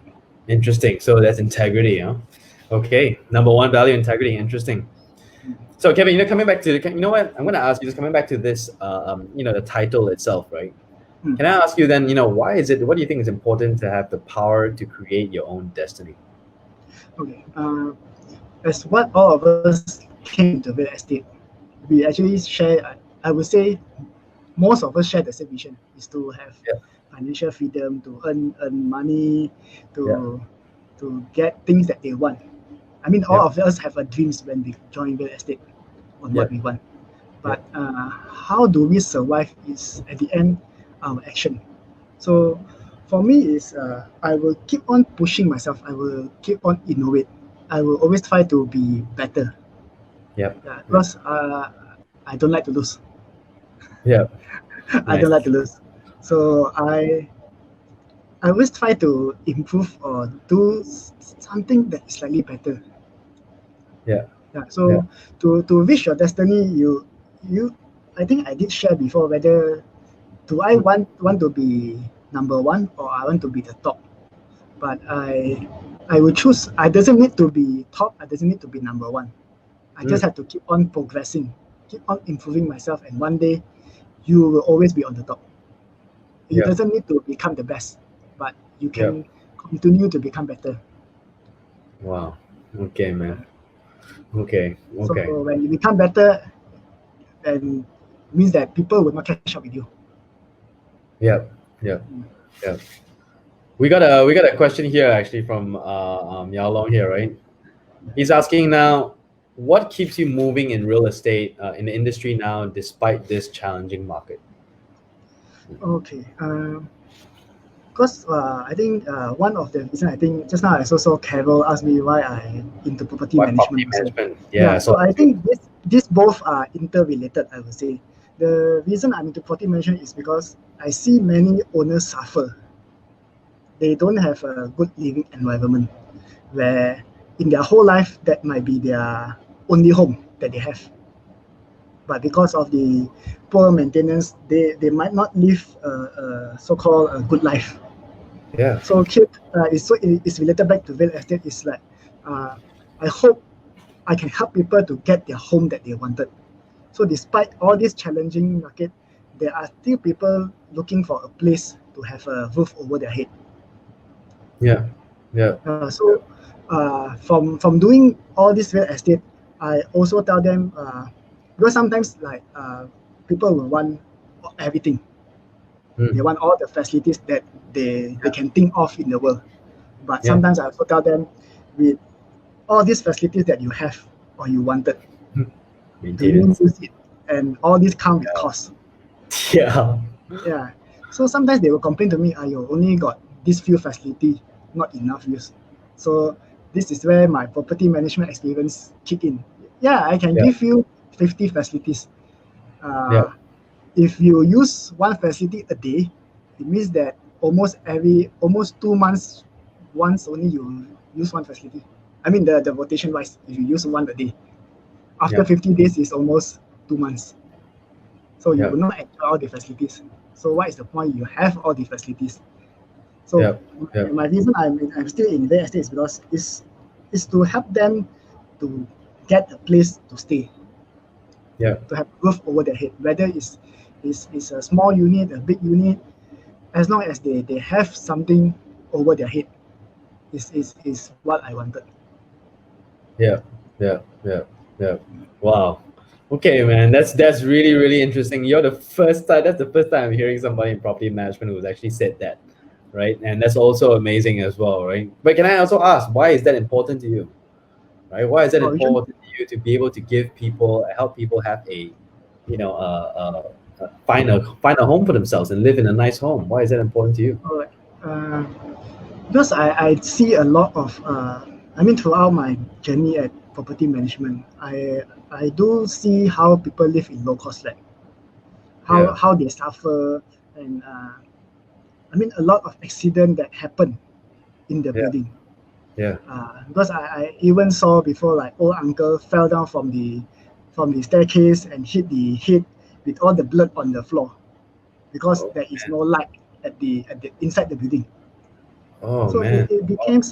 Speaker 1: Interesting. So that's integrity, huh? Okay. Number one value, integrity. Interesting. So Kevin, coming back to, you know what? I'm going to ask you, just coming back to this, the title itself, right?
Speaker 2: Mm.
Speaker 1: Can I ask you then, why is it, what do you think is important to have the power to create your own destiny?
Speaker 2: Okay. As what all of us came into real estate, we actually share, I would say most of us share the same vision, is to have
Speaker 1: Yeah,
Speaker 2: financial freedom, to earn money,
Speaker 1: yeah,
Speaker 2: to get things that they want. I mean, all
Speaker 1: yeah,
Speaker 2: of us have a dreams when we join real estate on
Speaker 1: yeah,
Speaker 2: what we want.
Speaker 1: yeah,
Speaker 2: But how do we survive is at the end our action. So for me is I will keep on pushing myself. I will keep on innovate. I will always try to be better.
Speaker 1: yeah,
Speaker 2: Yeah,
Speaker 1: yeah,
Speaker 2: because I don't like to lose.
Speaker 1: yeah.
Speaker 2: I don't
Speaker 1: Nice.
Speaker 2: like to lose. So I always try to improve or do something that is slightly better.
Speaker 1: Yeah,
Speaker 2: Yeah.
Speaker 1: yeah,
Speaker 2: So to reach your destiny, you I think I did share before whether do I want to be number one or I want to be the top. But I will choose. I doesn't need to be top. I doesn't need to be number one. I just
Speaker 1: mm,
Speaker 2: have to keep on progressing, keep on improving myself, and one day you will always be on the top. You
Speaker 1: yeah,
Speaker 2: doesn't need to become the best, but you
Speaker 1: yeah.
Speaker 2: can continue to become better.
Speaker 1: Wow. Okay, man. Okay,
Speaker 2: So
Speaker 1: okay.
Speaker 2: when you become better, then means that people will not catch up with you.
Speaker 1: Yeah, yeah, yeah. We got a question here actually from Yao Long here, right? He's asking now, what keeps you moving in real estate in the industry now, despite this challenging market?
Speaker 2: Okay. Because I think one of the reason I think just now I also saw Carol ask me why I into property
Speaker 1: Why property
Speaker 2: management also.
Speaker 1: management? Yeah,
Speaker 2: Yeah,
Speaker 1: so
Speaker 2: so I think this both are interrelated. I would say the reason I'm into property management is because I see many owners suffer. They don't have a good living environment where in their whole life that might be their only home that they have. But because of the poor maintenance, they might not live a so-called a good life.
Speaker 1: yeah,
Speaker 2: So keep it's related back to real estate. Is like uh, I hope I can help people to get their home that they wanted. So despite all this challenging market, there are still people looking for a place to have a roof over their head.
Speaker 1: yeah, yeah,
Speaker 2: From doing all this real estate, I also tell them because sometimes like people will want everything. They
Speaker 1: mm,
Speaker 2: want all the facilities that they can think of in the world. But
Speaker 1: yeah.
Speaker 2: sometimes I also tell them with all these facilities that you have or you wanted, do you
Speaker 1: Maintenance.
Speaker 2: use it? And all these come with cost.
Speaker 1: Yeah,
Speaker 2: Yeah. So sometimes they will complain to me, you only got this few facility, not enough use. So this is where my property management experience kick in. Yeah, I can
Speaker 1: yeah,
Speaker 2: give you 50 facilities.
Speaker 1: yeah,
Speaker 2: Uh, if you use one facility a day, it means that almost 2 months, once only you use one facility. I mean the rotation wise, if you use one a day, after
Speaker 1: yeah,
Speaker 2: 50 days is almost 2 months. So you
Speaker 1: yeah,
Speaker 2: will not enjoy all the facilities. So what is the point? You have all the facilities. So
Speaker 1: yeah, yeah,
Speaker 2: my reason I'm still in real estate is because is to help them to get a place to stay,
Speaker 1: yeah,
Speaker 2: to have roof over their head. Whether it's a small unit, a big unit, as long as they have something over their head, is what I wanted.
Speaker 1: yeah, yeah, yeah, yeah. Wow. Okay, man, that's really really interesting. You're the first time. That's the first time I'm hearing somebody in property management who's actually said that, right? And that's also amazing as well, right? But can I also ask, why is that important to you, right? Why is that
Speaker 2: Oh, usually,
Speaker 1: important to you to be able to give people, help people have a, find a home for themselves and live in a nice home? Why is that important to you?
Speaker 2: alright. Because I see a lot of I mean throughout my journey at property management, I do see how people live in low cost land,
Speaker 1: Yeah,
Speaker 2: how they suffer, and I mean a lot of accident that happen in the
Speaker 1: yeah,
Speaker 2: building.
Speaker 1: Yeah.
Speaker 2: Because I even saw before like old uncle fell down from the staircase and hit the head with all the blood on the floor because
Speaker 1: Oh
Speaker 2: there is
Speaker 1: man.
Speaker 2: no light at the inside the building.
Speaker 1: Oh
Speaker 2: So
Speaker 1: man.
Speaker 2: it became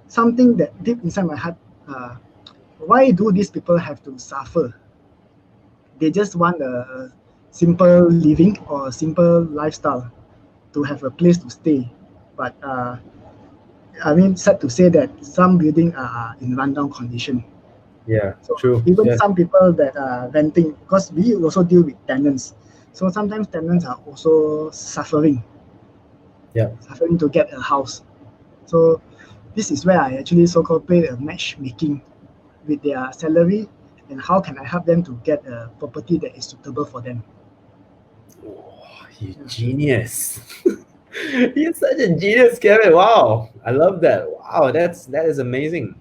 Speaker 2: something that deep inside my heart. Why do these people have to suffer? They just want a simple living or a simple lifestyle to have a place to stay. But I mean, sad to say that some buildings are in rundown condition.
Speaker 1: Yeah.
Speaker 2: So
Speaker 1: True.
Speaker 2: even
Speaker 1: Yeah.
Speaker 2: some people that are renting, because we also deal with tenants. So sometimes tenants are also
Speaker 1: Yeah.
Speaker 2: suffering to get a house. So this is where I actually so-called play a matchmaking with their salary and how can I help them to get a property that is suitable for them.
Speaker 1: Oh, you genius. You're such a genius, Kevin. Wow. I love that. Wow, that is amazing.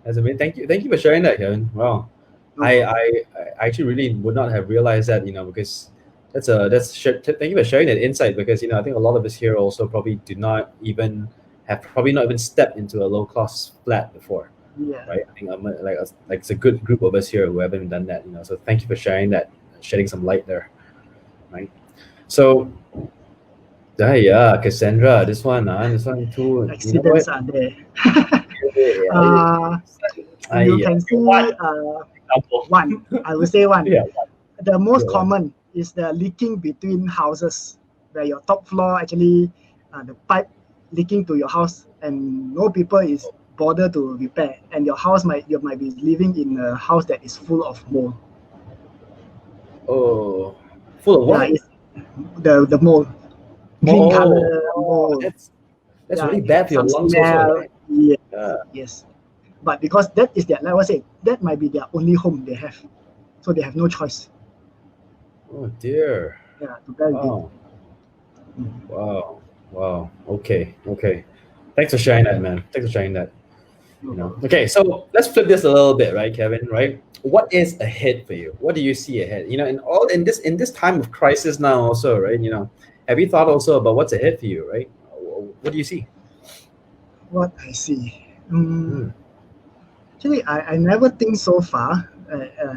Speaker 1: That's amazing. Thank you. Thank you for sharing that, Kevin. Wow.
Speaker 2: No
Speaker 1: I
Speaker 2: problem.
Speaker 1: I, I actually really would not have realized that, because thank you for sharing that insight, because I think a lot of us here also probably do not even have probably not even stepped into a low cost flat before,
Speaker 2: Yeah.
Speaker 1: right? I think like it's a good group of us here who haven't done that, so thank you for sharing that, shedding some light there, right? So yeah, Cassandra, this one too, you know
Speaker 2: Accidents
Speaker 1: what?
Speaker 2: are there.
Speaker 1: Yeah,
Speaker 2: uh, you
Speaker 1: I
Speaker 2: can
Speaker 1: one
Speaker 2: see
Speaker 1: example.
Speaker 2: one. I will say one.
Speaker 1: Yeah,
Speaker 2: The
Speaker 1: yeah,
Speaker 2: most
Speaker 1: one.
Speaker 2: common is the leaking between houses, where your top floor actually the pipe leaking to your house, and no people is bother to repair, and your house you might be living in a house that is full of mold.
Speaker 1: Oh, full of
Speaker 2: Yeah,
Speaker 1: what?
Speaker 2: it's the mold, green
Speaker 1: Oh,
Speaker 2: color
Speaker 1: oh,
Speaker 2: mold.
Speaker 1: that's
Speaker 2: Yeah,
Speaker 1: really
Speaker 2: it
Speaker 1: bad
Speaker 2: has
Speaker 1: for your
Speaker 2: some
Speaker 1: lungs also,
Speaker 2: smell.
Speaker 1: right?
Speaker 2: Yes,
Speaker 1: Yeah.
Speaker 2: yes. But because that is their, like I say, that might be their only home they have, so they have no choice.
Speaker 1: Oh dear.
Speaker 2: Yeah, to bear with it.
Speaker 1: Wow. Wow. Wow. Okay. Okay. Thanks for sharing that, man. Thanks for sharing that.
Speaker 2: No problem.
Speaker 1: Okay, so let's flip this a little bit, right, Kevin? Right? What is ahead for you? What do you see ahead? In this time of crisis now, also, right? Have you thought also about what's ahead for you, right? What do you see?
Speaker 2: What I see.
Speaker 1: Mm,
Speaker 2: Actually, I never think so far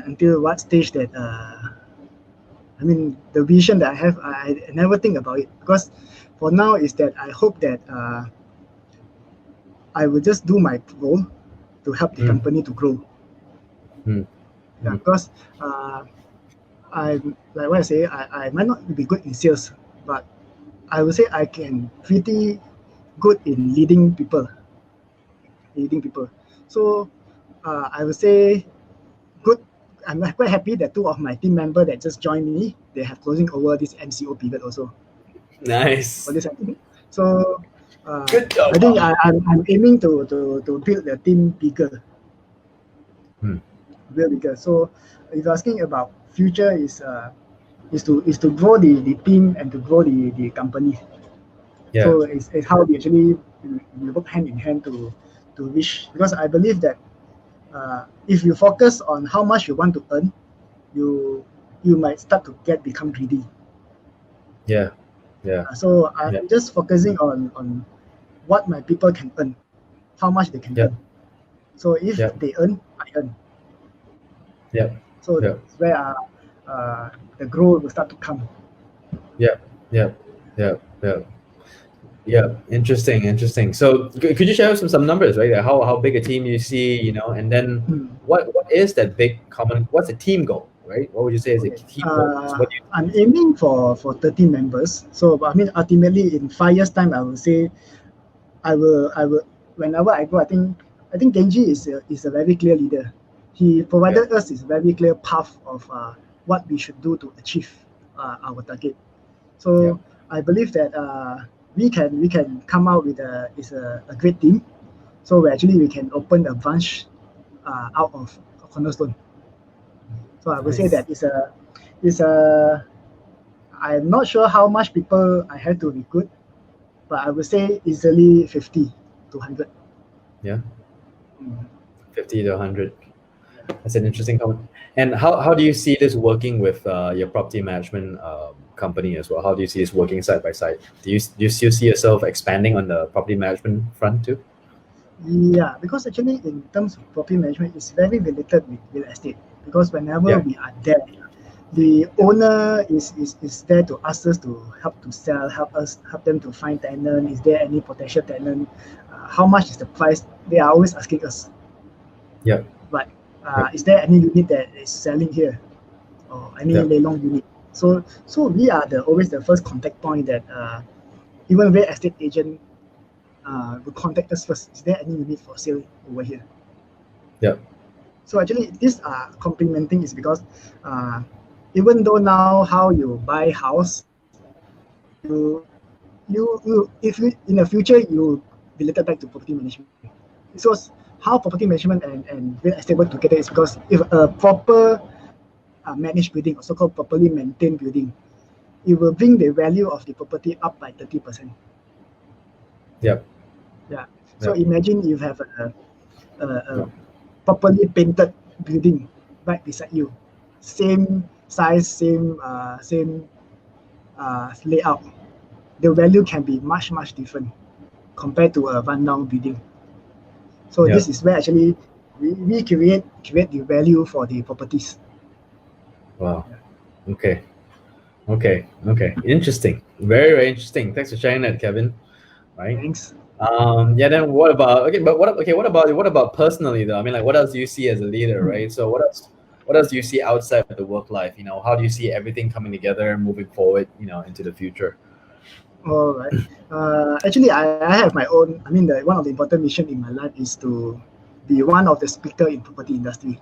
Speaker 2: until what stage that I mean the vision that I have. I never think about it because for now is that I hope that I will just do my role to help the
Speaker 1: mm,
Speaker 2: company to grow.
Speaker 1: mm,
Speaker 2: Yeah,
Speaker 1: mm.
Speaker 2: because I like what I say. I might not be good in sales, but I would say I can pretty good in leading people. So I would say good. I'm quite happy that two of my team members that just joined me, they have closing over this MCO period also for
Speaker 1: Nice.
Speaker 2: this. So
Speaker 1: Good job.
Speaker 2: I think I'm aiming to build the team bigger,
Speaker 1: Mm,
Speaker 2: build bigger. So if you're asking about future is to grow the team and to grow the company.
Speaker 1: yeah.
Speaker 2: So it's how we actually we work hand in hand to reach, because I believe that if you focus on how much you want to earn, you you might start to become greedy.
Speaker 1: Yeah. Yeah.
Speaker 2: So
Speaker 1: Yeah.
Speaker 2: I'm just focusing on what my people can earn, how much they can
Speaker 1: Yeah.
Speaker 2: earn. So if
Speaker 1: Yeah.
Speaker 2: they earn, I earn.
Speaker 1: Yeah.
Speaker 2: So
Speaker 1: Yeah.
Speaker 2: that's where the growth will start to come.
Speaker 1: Yeah. Yeah. Yeah. Yeah. Yeah, interesting, interesting. So, could you share some numbers, right? Like how big a team you see, and then
Speaker 2: Hmm.
Speaker 1: what is that big common? What's the team goal, right? What would you say is a
Speaker 2: Okay.
Speaker 1: team goal? So what do you?
Speaker 2: I'm aiming for 30 members. So I mean, ultimately, in 5 years' time, I will say I will whenever I go, I think Genji is a very clear leader. He
Speaker 1: Yeah,
Speaker 2: provided us this very clear path of what we should do to achieve our target.
Speaker 1: yeah,
Speaker 2: So I believe that we can come out with a great team. So we can open a branch out of Cornerstone. So I would say
Speaker 1: nice.
Speaker 2: that is a I'm not sure how much people I have to recruit, but I would say easily 50 to 100.
Speaker 1: Yeah,
Speaker 2: Mm.
Speaker 1: 50 to 100.
Speaker 2: Yeah.
Speaker 1: That's an interesting comment. And how do you see this working with your property management company as well? How do you see this working side by side? Do you still see yourself expanding on the property management front too?
Speaker 2: Yeah, because actually in terms of property management, it's very related with real estate. Because whenever
Speaker 1: Yeah.
Speaker 2: we are there, the owner is there to ask us to help to sell, help them to find tenant. Is there any potential tenant? How much is the price? They are always asking us.
Speaker 1: Yeah.
Speaker 2: But
Speaker 1: Yeah.
Speaker 2: is there any unit that is selling here or any
Speaker 1: Yeah.
Speaker 2: Leilong unit? So we are always the first contact point that even real estate agent will contact us first. Is there any unit for sale over here?
Speaker 1: Yeah.
Speaker 2: So actually, this complementing is because uh, even though now how you buy house, you if you in the future you related back to property management. So how property management and real estate work together is because if a proper managed building, or so-called properly maintained building, it will bring the value of the property up by 30%.
Speaker 1: Yeah.
Speaker 2: Yeah. So
Speaker 1: Yeah.
Speaker 2: imagine you have a
Speaker 1: Yeah.
Speaker 2: properly painted building right beside you, same size, same layout. The value can be much different compared to a rundown building. So
Speaker 1: Yeah.
Speaker 2: this is where actually we create the value for the properties.
Speaker 1: Wow.
Speaker 2: Yeah.
Speaker 1: Okay. Okay. Okay. Interesting. Very, very interesting. Thanks for sharing that, Kevin. Right.
Speaker 2: Thanks.
Speaker 1: Yeah. Then what about okay? But what about personally though? I mean, like, what else do you see as a leader,
Speaker 2: Hmm.
Speaker 1: right? So what else do you see outside of the work life? How do you see everything coming together and moving forward? Into the future.
Speaker 2: All right. Actually, I have my own. I mean, one of the important mission in my life is to be one of the speaker in property industry.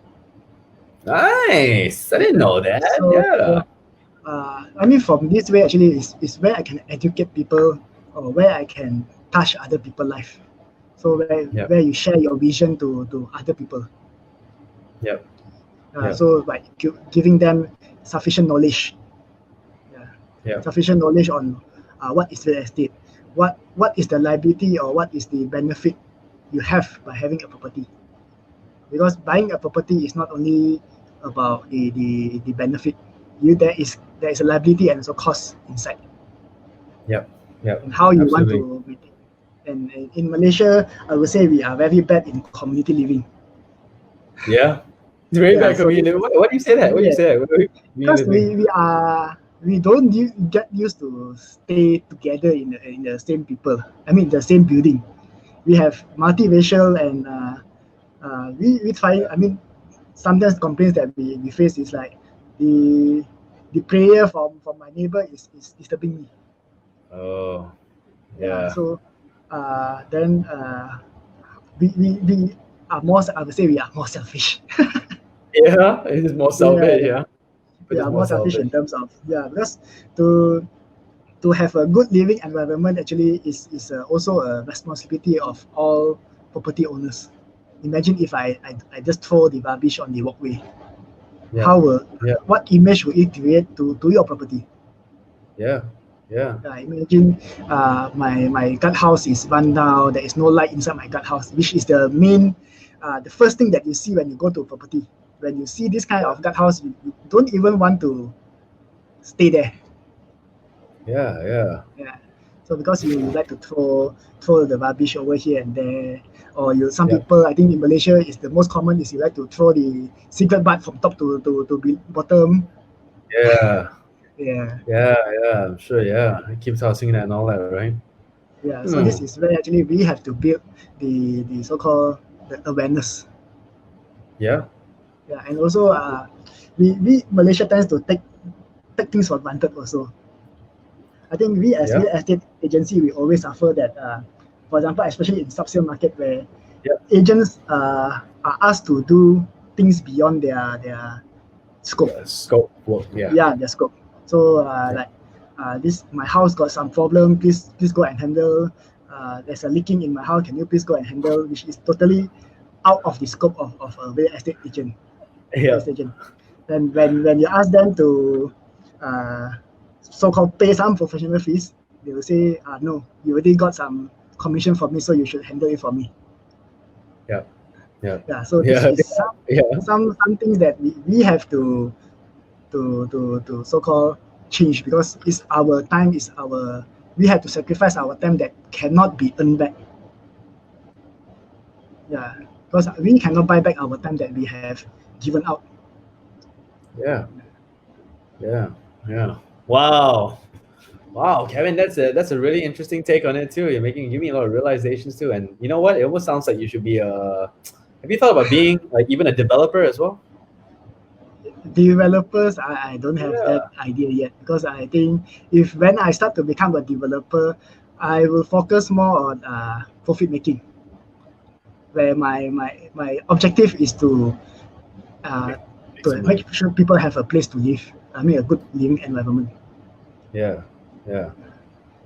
Speaker 1: Nice. I didn't know that.
Speaker 2: So,
Speaker 1: Yeah.
Speaker 2: I mean, from this way, actually, is where I can educate people, or where I can touch other people's life. So
Speaker 1: Yep.
Speaker 2: where you share your vision to other people.
Speaker 1: Yep. Yep.
Speaker 2: So by giving them sufficient knowledge, yeah,
Speaker 1: Yep.
Speaker 2: sufficient knowledge on what is real estate, what is the liability or what is the benefit you have by having a property. Because buying a property is not only about the benefit. There is a liability and also cost inside,
Speaker 1: Yep. Yep.
Speaker 2: and how you want
Speaker 1: Absolutely.
Speaker 2: to maintain. And in Malaysia, I would say we are very bad in community living.
Speaker 1: Yeah. It's very
Speaker 2: Yeah,
Speaker 1: bad
Speaker 2: so
Speaker 1: community. What do you say that? What do you
Speaker 2: yeah,
Speaker 1: say that? What do you
Speaker 2: because
Speaker 1: think?
Speaker 2: we don't get used to stay together in the same people. I mean, the same building. We have multiracial and we try. I mean, sometimes complaints that we face is like the the prayer from my neighbor is disturbing me.
Speaker 1: Oh,
Speaker 2: Yeah,
Speaker 1: yeah.
Speaker 2: so then we are more. I would say we are more selfish.
Speaker 1: Yeah, it is more
Speaker 2: Yeah,
Speaker 1: selfish, yeah. It
Speaker 2: we
Speaker 1: is
Speaker 2: are
Speaker 1: more
Speaker 2: more selfish
Speaker 1: selfish.
Speaker 2: in terms of, yeah, because to to have a good living environment actually is also a responsibility of all property owners. Imagine if I just throw the rubbish on the walkway.
Speaker 1: Yeah.
Speaker 2: How will
Speaker 1: Yeah.
Speaker 2: what image will it create to your property?
Speaker 1: Yeah. Yeah.
Speaker 2: Imagine my gut house is run down. There is no light inside my gut house, which is the first thing that you see when you go to a property. When you see this kind
Speaker 1: Yeah.
Speaker 2: of gut house, you don't even want to stay there.
Speaker 1: Yeah. Yeah.
Speaker 2: Yeah. So because you like to throw the rubbish over here and there, or some
Speaker 1: Yeah.
Speaker 2: people, I think in Malaysia is the most common is you like to throw the cigarette butt from top to bottom.
Speaker 1: Yeah.
Speaker 2: Yeah.
Speaker 1: Yeah. Yeah. I'm sure. Yeah. I keep tossing that and all that, right?
Speaker 2: Yeah. So
Speaker 1: Hmm.
Speaker 2: this is where actually we have to build the so-called the awareness.
Speaker 1: Yeah.
Speaker 2: Yeah. And also we Malaysia tends to take things for granted also. I think we as
Speaker 1: Yeah.
Speaker 2: real estate agency we always suffer that for example, especially in sub-sale market where
Speaker 1: Yeah.
Speaker 2: agents are asked to do things beyond their scope.
Speaker 1: Scope work. Yeah.
Speaker 2: Yeah, their scope. So
Speaker 1: Yeah.
Speaker 2: like this my house got some problem. Please go and handle. There's a leaking in my house. Can you please go and handle? Which is totally out of the scope of a real estate agent. Real
Speaker 1: Yeah.
Speaker 2: estate agent. Then when you ask them to uh, so-called pay some professional fees, they will say, no, you already got some commission from me, so you should handle it for me.
Speaker 1: Yeah. Yeah.
Speaker 2: Yeah, so this
Speaker 1: Yeah.
Speaker 2: is
Speaker 1: Yeah.
Speaker 2: some things that we have to so-called change because it's our time, is our we have to sacrifice our time that cannot be earned back. Yeah, because we cannot buy back our time that we have given out.
Speaker 1: Yeah, yeah, yeah. Wow. Wow, Kevin, that's a really interesting take on it too. You're making give me a lot of realizations too. And you know what? It almost sounds like you should be a. Have you thought about being like even a developer as well?
Speaker 2: Developers, I don't have that
Speaker 1: Yeah.
Speaker 2: idea yet, because I think if when I start to become a developer, I will focus more on profit making, where my objective is uh,
Speaker 1: Make
Speaker 2: to
Speaker 1: some money.
Speaker 2: make sure people have a place to live. I mean, a good living environment.
Speaker 1: Yeah. Yeah.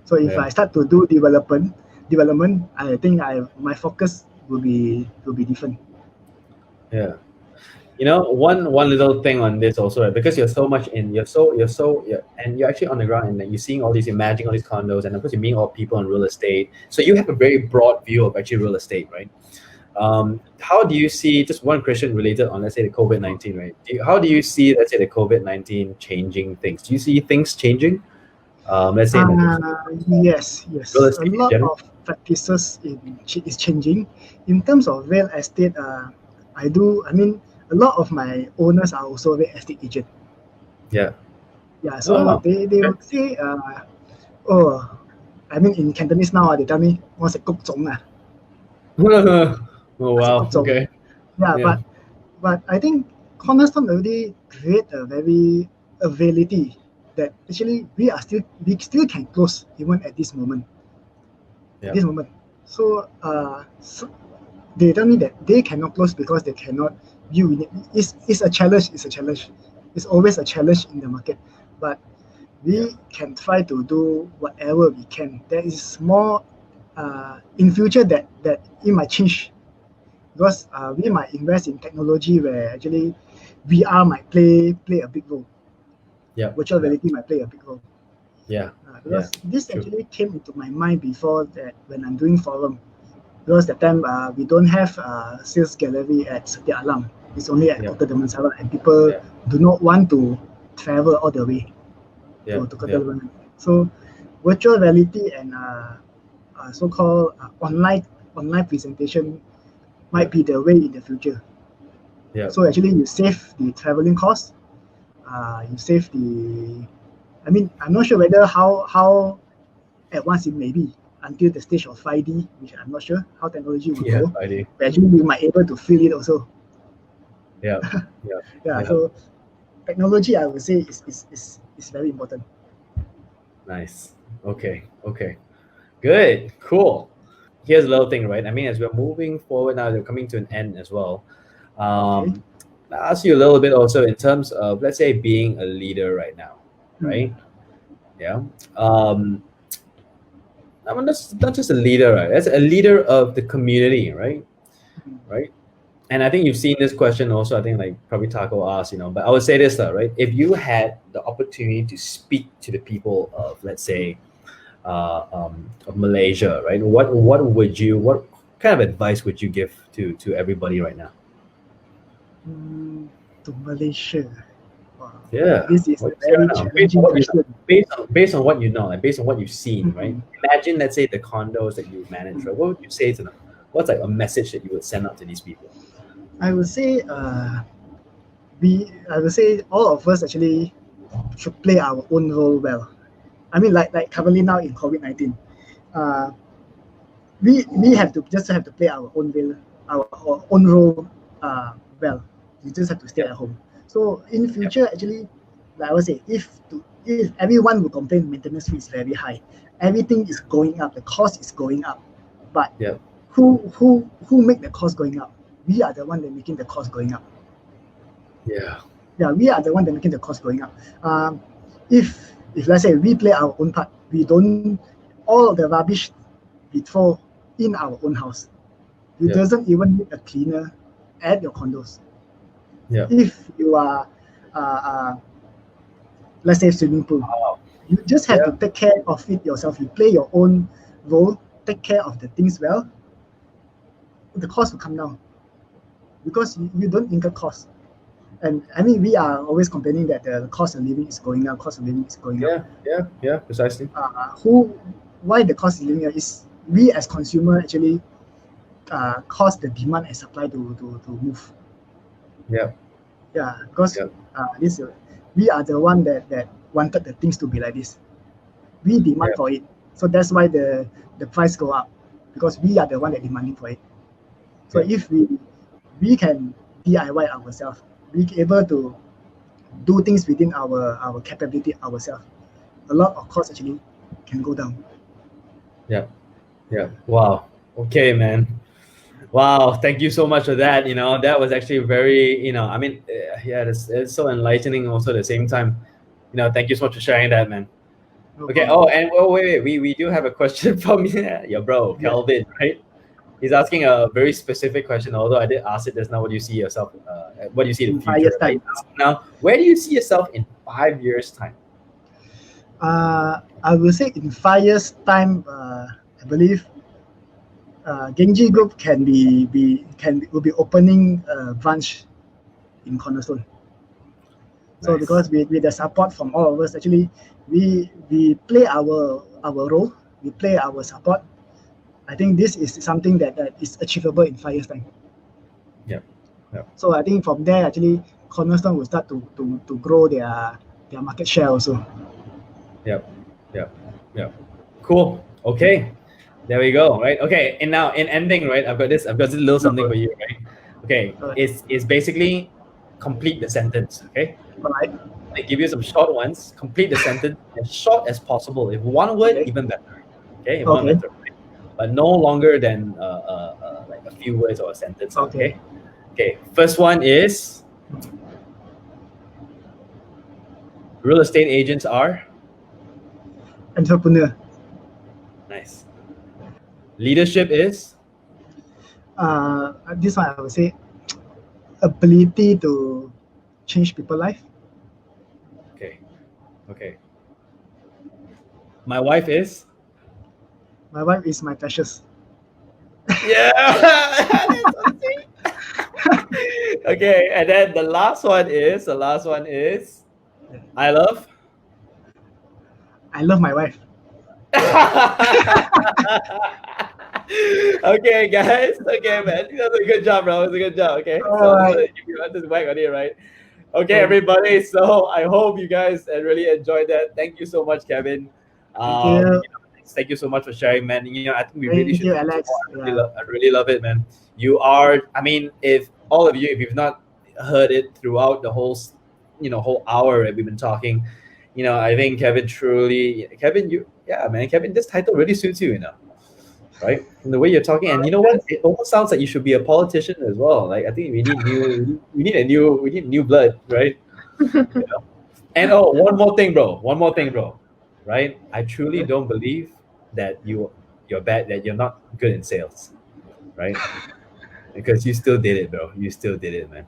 Speaker 2: So if
Speaker 1: Yeah.
Speaker 2: I start to do development, I think my focus will be different.
Speaker 1: Yeah. You know, one little thing on this also, right? Because you're so much in, and you're actually on the ground, and like, you're seeing all these, imagining all these condos, and of course you're meeting all people in real estate. So you have a very broad view of actually real estate, right? How do you see, just one question related on, let's say, the COVID-19, right? How do you see, let's say, the COVID-19 changing things? Do you see things changing? Let's say in the
Speaker 2: Yes,
Speaker 1: real
Speaker 2: yes. A
Speaker 1: estate in
Speaker 2: lot
Speaker 1: general.
Speaker 2: of practices is changing. In terms of real estate, I mean, a lot of my owners are also real estate agent.
Speaker 1: Yeah.
Speaker 2: Yeah, so
Speaker 1: Oh,
Speaker 2: they
Speaker 1: okay.
Speaker 2: would say, oh, I mean, in Cantonese now, they tell me, what's a cook zone?
Speaker 1: Oh
Speaker 2: What's a
Speaker 1: wow.
Speaker 2: cook zone?
Speaker 1: Okay.
Speaker 2: Yeah,
Speaker 1: Yeah.
Speaker 2: but I think Cornerstone already create a very availability that actually we still can close even at this moment. At
Speaker 1: Yeah.
Speaker 2: this moment. So they tell me that they cannot close because they cannot view in it. It's a challenge. It's a challenge. It's always a challenge in the market, but
Speaker 1: Yeah.
Speaker 2: we can try to do whatever we can. There is more in future that it might change, because we might invest in technology where actually VR might play a big role.
Speaker 1: Yeah.
Speaker 2: Virtual
Speaker 1: Yeah.
Speaker 2: reality might play a big role.
Speaker 1: Yeah. Yeah.
Speaker 2: Because this
Speaker 1: True.
Speaker 2: actually came into my mind before that when I'm doing forum. Because that time we don't have sales gallery at Setia Alam. It's only at
Speaker 1: Yeah.
Speaker 2: Kota Damansara, and people
Speaker 1: Yeah.
Speaker 2: do not want to travel all the way
Speaker 1: Yeah.
Speaker 2: to Kota
Speaker 1: Yeah.
Speaker 2: Damansara. So virtual reality and so-called online presentation
Speaker 1: Yeah.
Speaker 2: might be the way in the future.
Speaker 1: Yeah.
Speaker 2: So actually, you save the traveling cost. You save the. I mean, I'm not sure whether how advanced it may be until the stage of 5D, which I'm not sure how technology will
Speaker 1: Yeah.
Speaker 2: go.
Speaker 1: I do.
Speaker 2: But actually, we might able to feel it also.
Speaker 1: Yeah. Yeah.
Speaker 2: Yeah.
Speaker 1: Yeah.
Speaker 2: So technology, I would say, is very important.
Speaker 1: Nice. Okay. Okay. Good. Cool. Here's a little thing, right? I mean, as we're moving forward now, we're coming to an end as well.
Speaker 2: Okay.
Speaker 1: I'll ask you a little bit also in terms of, let's say, being a leader right now,
Speaker 2: Hmm.
Speaker 1: right? Yeah. Um, I mean, that's not just a leader, right? That's a leader of the community, right?
Speaker 2: Hmm.
Speaker 1: Right. And I think you've seen this question also. I think like probably Taco asked, but I would say this though, right? If you had the opportunity to speak to the people of, let's say, of Malaysia, right? What kind of advice would you give to everybody right now?
Speaker 2: Mm, to Malaysia. Wow.
Speaker 1: Yeah,
Speaker 2: This is
Speaker 1: what
Speaker 2: a
Speaker 1: you say right
Speaker 2: very
Speaker 1: now, based on
Speaker 2: challenging
Speaker 1: what you know,
Speaker 2: question.
Speaker 1: based on what you know, like based on what you've seen, right?
Speaker 2: Hmm.
Speaker 1: Imagine, let's say, the condos that you manage, right? What would you say to them? What's like a message that you would send out to these people?
Speaker 2: I would say I would say all of us actually should play our own role well. I mean, like currently now in COVID-19, uh, we have to play our own role, our own role well. We just have to stay
Speaker 1: Yeah,
Speaker 2: at home. So in
Speaker 1: yeah,
Speaker 2: future, actually, like I would say, if everyone would complain maintenance fee is very high, everything is going up, the cost is going up, but
Speaker 1: yeah,
Speaker 2: who make the cost going up? We are the one that making the cost going up.
Speaker 1: yeah,
Speaker 2: Yeah, we are the one that making the cost going up. If let's say we play our own part, we don't all of the rubbish we throw in our own house. You
Speaker 1: yeah,
Speaker 2: doesn't even need a cleaner at your condos.
Speaker 1: yeah.
Speaker 2: If you are, uh, uh, let's say, swimming pool,
Speaker 1: Wow.
Speaker 2: you just have to
Speaker 1: Yeah,
Speaker 2: take care of it yourself. You play your own role, take care of the things well. The cost will come down because you don't incur cost. And I mean, we are always complaining that the cost of living is going up. Cost of living is going up.
Speaker 1: yeah, yeah, yeah. Precisely.
Speaker 2: Who? Why the cost of living is we as consumer actually cause the demand and supply to move.
Speaker 1: Yeah.
Speaker 2: Yeah, because
Speaker 1: Yep.
Speaker 2: We are the one that wanted the things to be like this. We demand
Speaker 1: Yep.
Speaker 2: for it, so that's why the price go up, because we are the one that demanding for it. So
Speaker 1: Yep.
Speaker 2: if we can DIY ourselves, we able to do things within our capability ourselves, a lot of costs actually can go down.
Speaker 1: Yeah. Yeah. Wow. Okay, man. Wow. Thank you so much for that. That was actually very, I mean, yeah, it's so enlightening also at the same time. Thank you so much for sharing that, man.
Speaker 2: No
Speaker 1: Okay.
Speaker 2: problem.
Speaker 1: Oh, and wait. We do have a question from your bro,
Speaker 2: Yeah.
Speaker 1: Calvin, right? He's asking a very specific question, although I did ask it just now. What do you see yourself? What do you see in
Speaker 2: In
Speaker 1: the
Speaker 2: 5 years'
Speaker 1: future? Right
Speaker 2: time.
Speaker 1: now, where do you see yourself in 5 years' time?
Speaker 2: I will say in 5 years' time, I believe Genji Group will be opening a branch in Cornerstone. So
Speaker 1: Nice.
Speaker 2: because with the support from all of us, actually, we play our role, we play our support. I think this is something that is achievable in 5 years' time.
Speaker 1: Yeah. Yeah.
Speaker 2: So I think from there, actually, Cornerstone will start to grow their market share also.
Speaker 1: Yep. Yep. Yep. Cool. Okay. There we go. Right. Okay. And now in ending, right, I've got this little something for you, right? Okay. It's basically complete the sentence. Okay.
Speaker 2: All right.
Speaker 1: I give you some short ones. Complete the sentence as short as possible. If one word,
Speaker 2: Okay.
Speaker 1: even better. Okay. If one
Speaker 2: Okay.
Speaker 1: better. Right? But no longer than like a few words or a sentence.
Speaker 2: Okay.
Speaker 1: Okay. Okay. First one is real estate agents are
Speaker 2: Entrepreneur.
Speaker 1: nice. Leadership is
Speaker 2: This one I would say ability to change people's life.
Speaker 1: okay. Okay. My wife is
Speaker 2: My wife is my precious.
Speaker 1: yeah. That's something. Okay, and then the last one is I love.
Speaker 2: I love my wife.
Speaker 1: Okay, guys. Okay, man. That's a good job, bro. It's a good job. Okay, so I just want to give you this whack on it, right? Okay, everybody. So I hope you guys really enjoyed that. Thank you so much, Kevin.
Speaker 2: Thank you.
Speaker 1: Thank you so much for sharing, man. I think we really
Speaker 2: Thank
Speaker 1: should
Speaker 2: you,
Speaker 1: do this
Speaker 2: Alex.
Speaker 1: more.
Speaker 2: Yeah.
Speaker 1: I really love it, man. You are. I mean, if all of you, if you've not heard it throughout the whole, whole hour that we've been talking, I think Kevin truly, Kevin, man, Kevin, this title really suits you, right? From the way you're talking, and you know what? It almost sounds like you should be a politician as well. Like I think we need new blood, right? And one more thing, bro. Right? I truly don't believe that you're bad, that you're not good in sales, right? Because you still did it, bro. You still did it, man.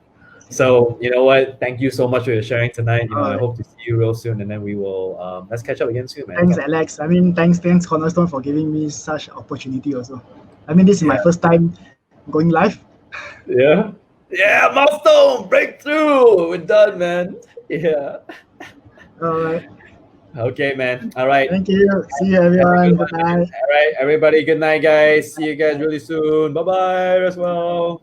Speaker 1: So you know what? Thank you so much for your sharing tonight. I hope to see you real soon, and then we will let's catch up again soon, man.
Speaker 2: Thanks, Alex. I mean, thanks Cornerstone for giving me such opportunity also. I mean, this is my first time going live.
Speaker 1: Yeah. Yeah, milestone, breakthrough. We're done, man. Yeah.
Speaker 2: All right.
Speaker 1: Okay, man. All right.
Speaker 2: Thank you. See you, everyone. Good night.
Speaker 1: All right, everybody. Good night, guys. See you guys really soon. Bye bye as well.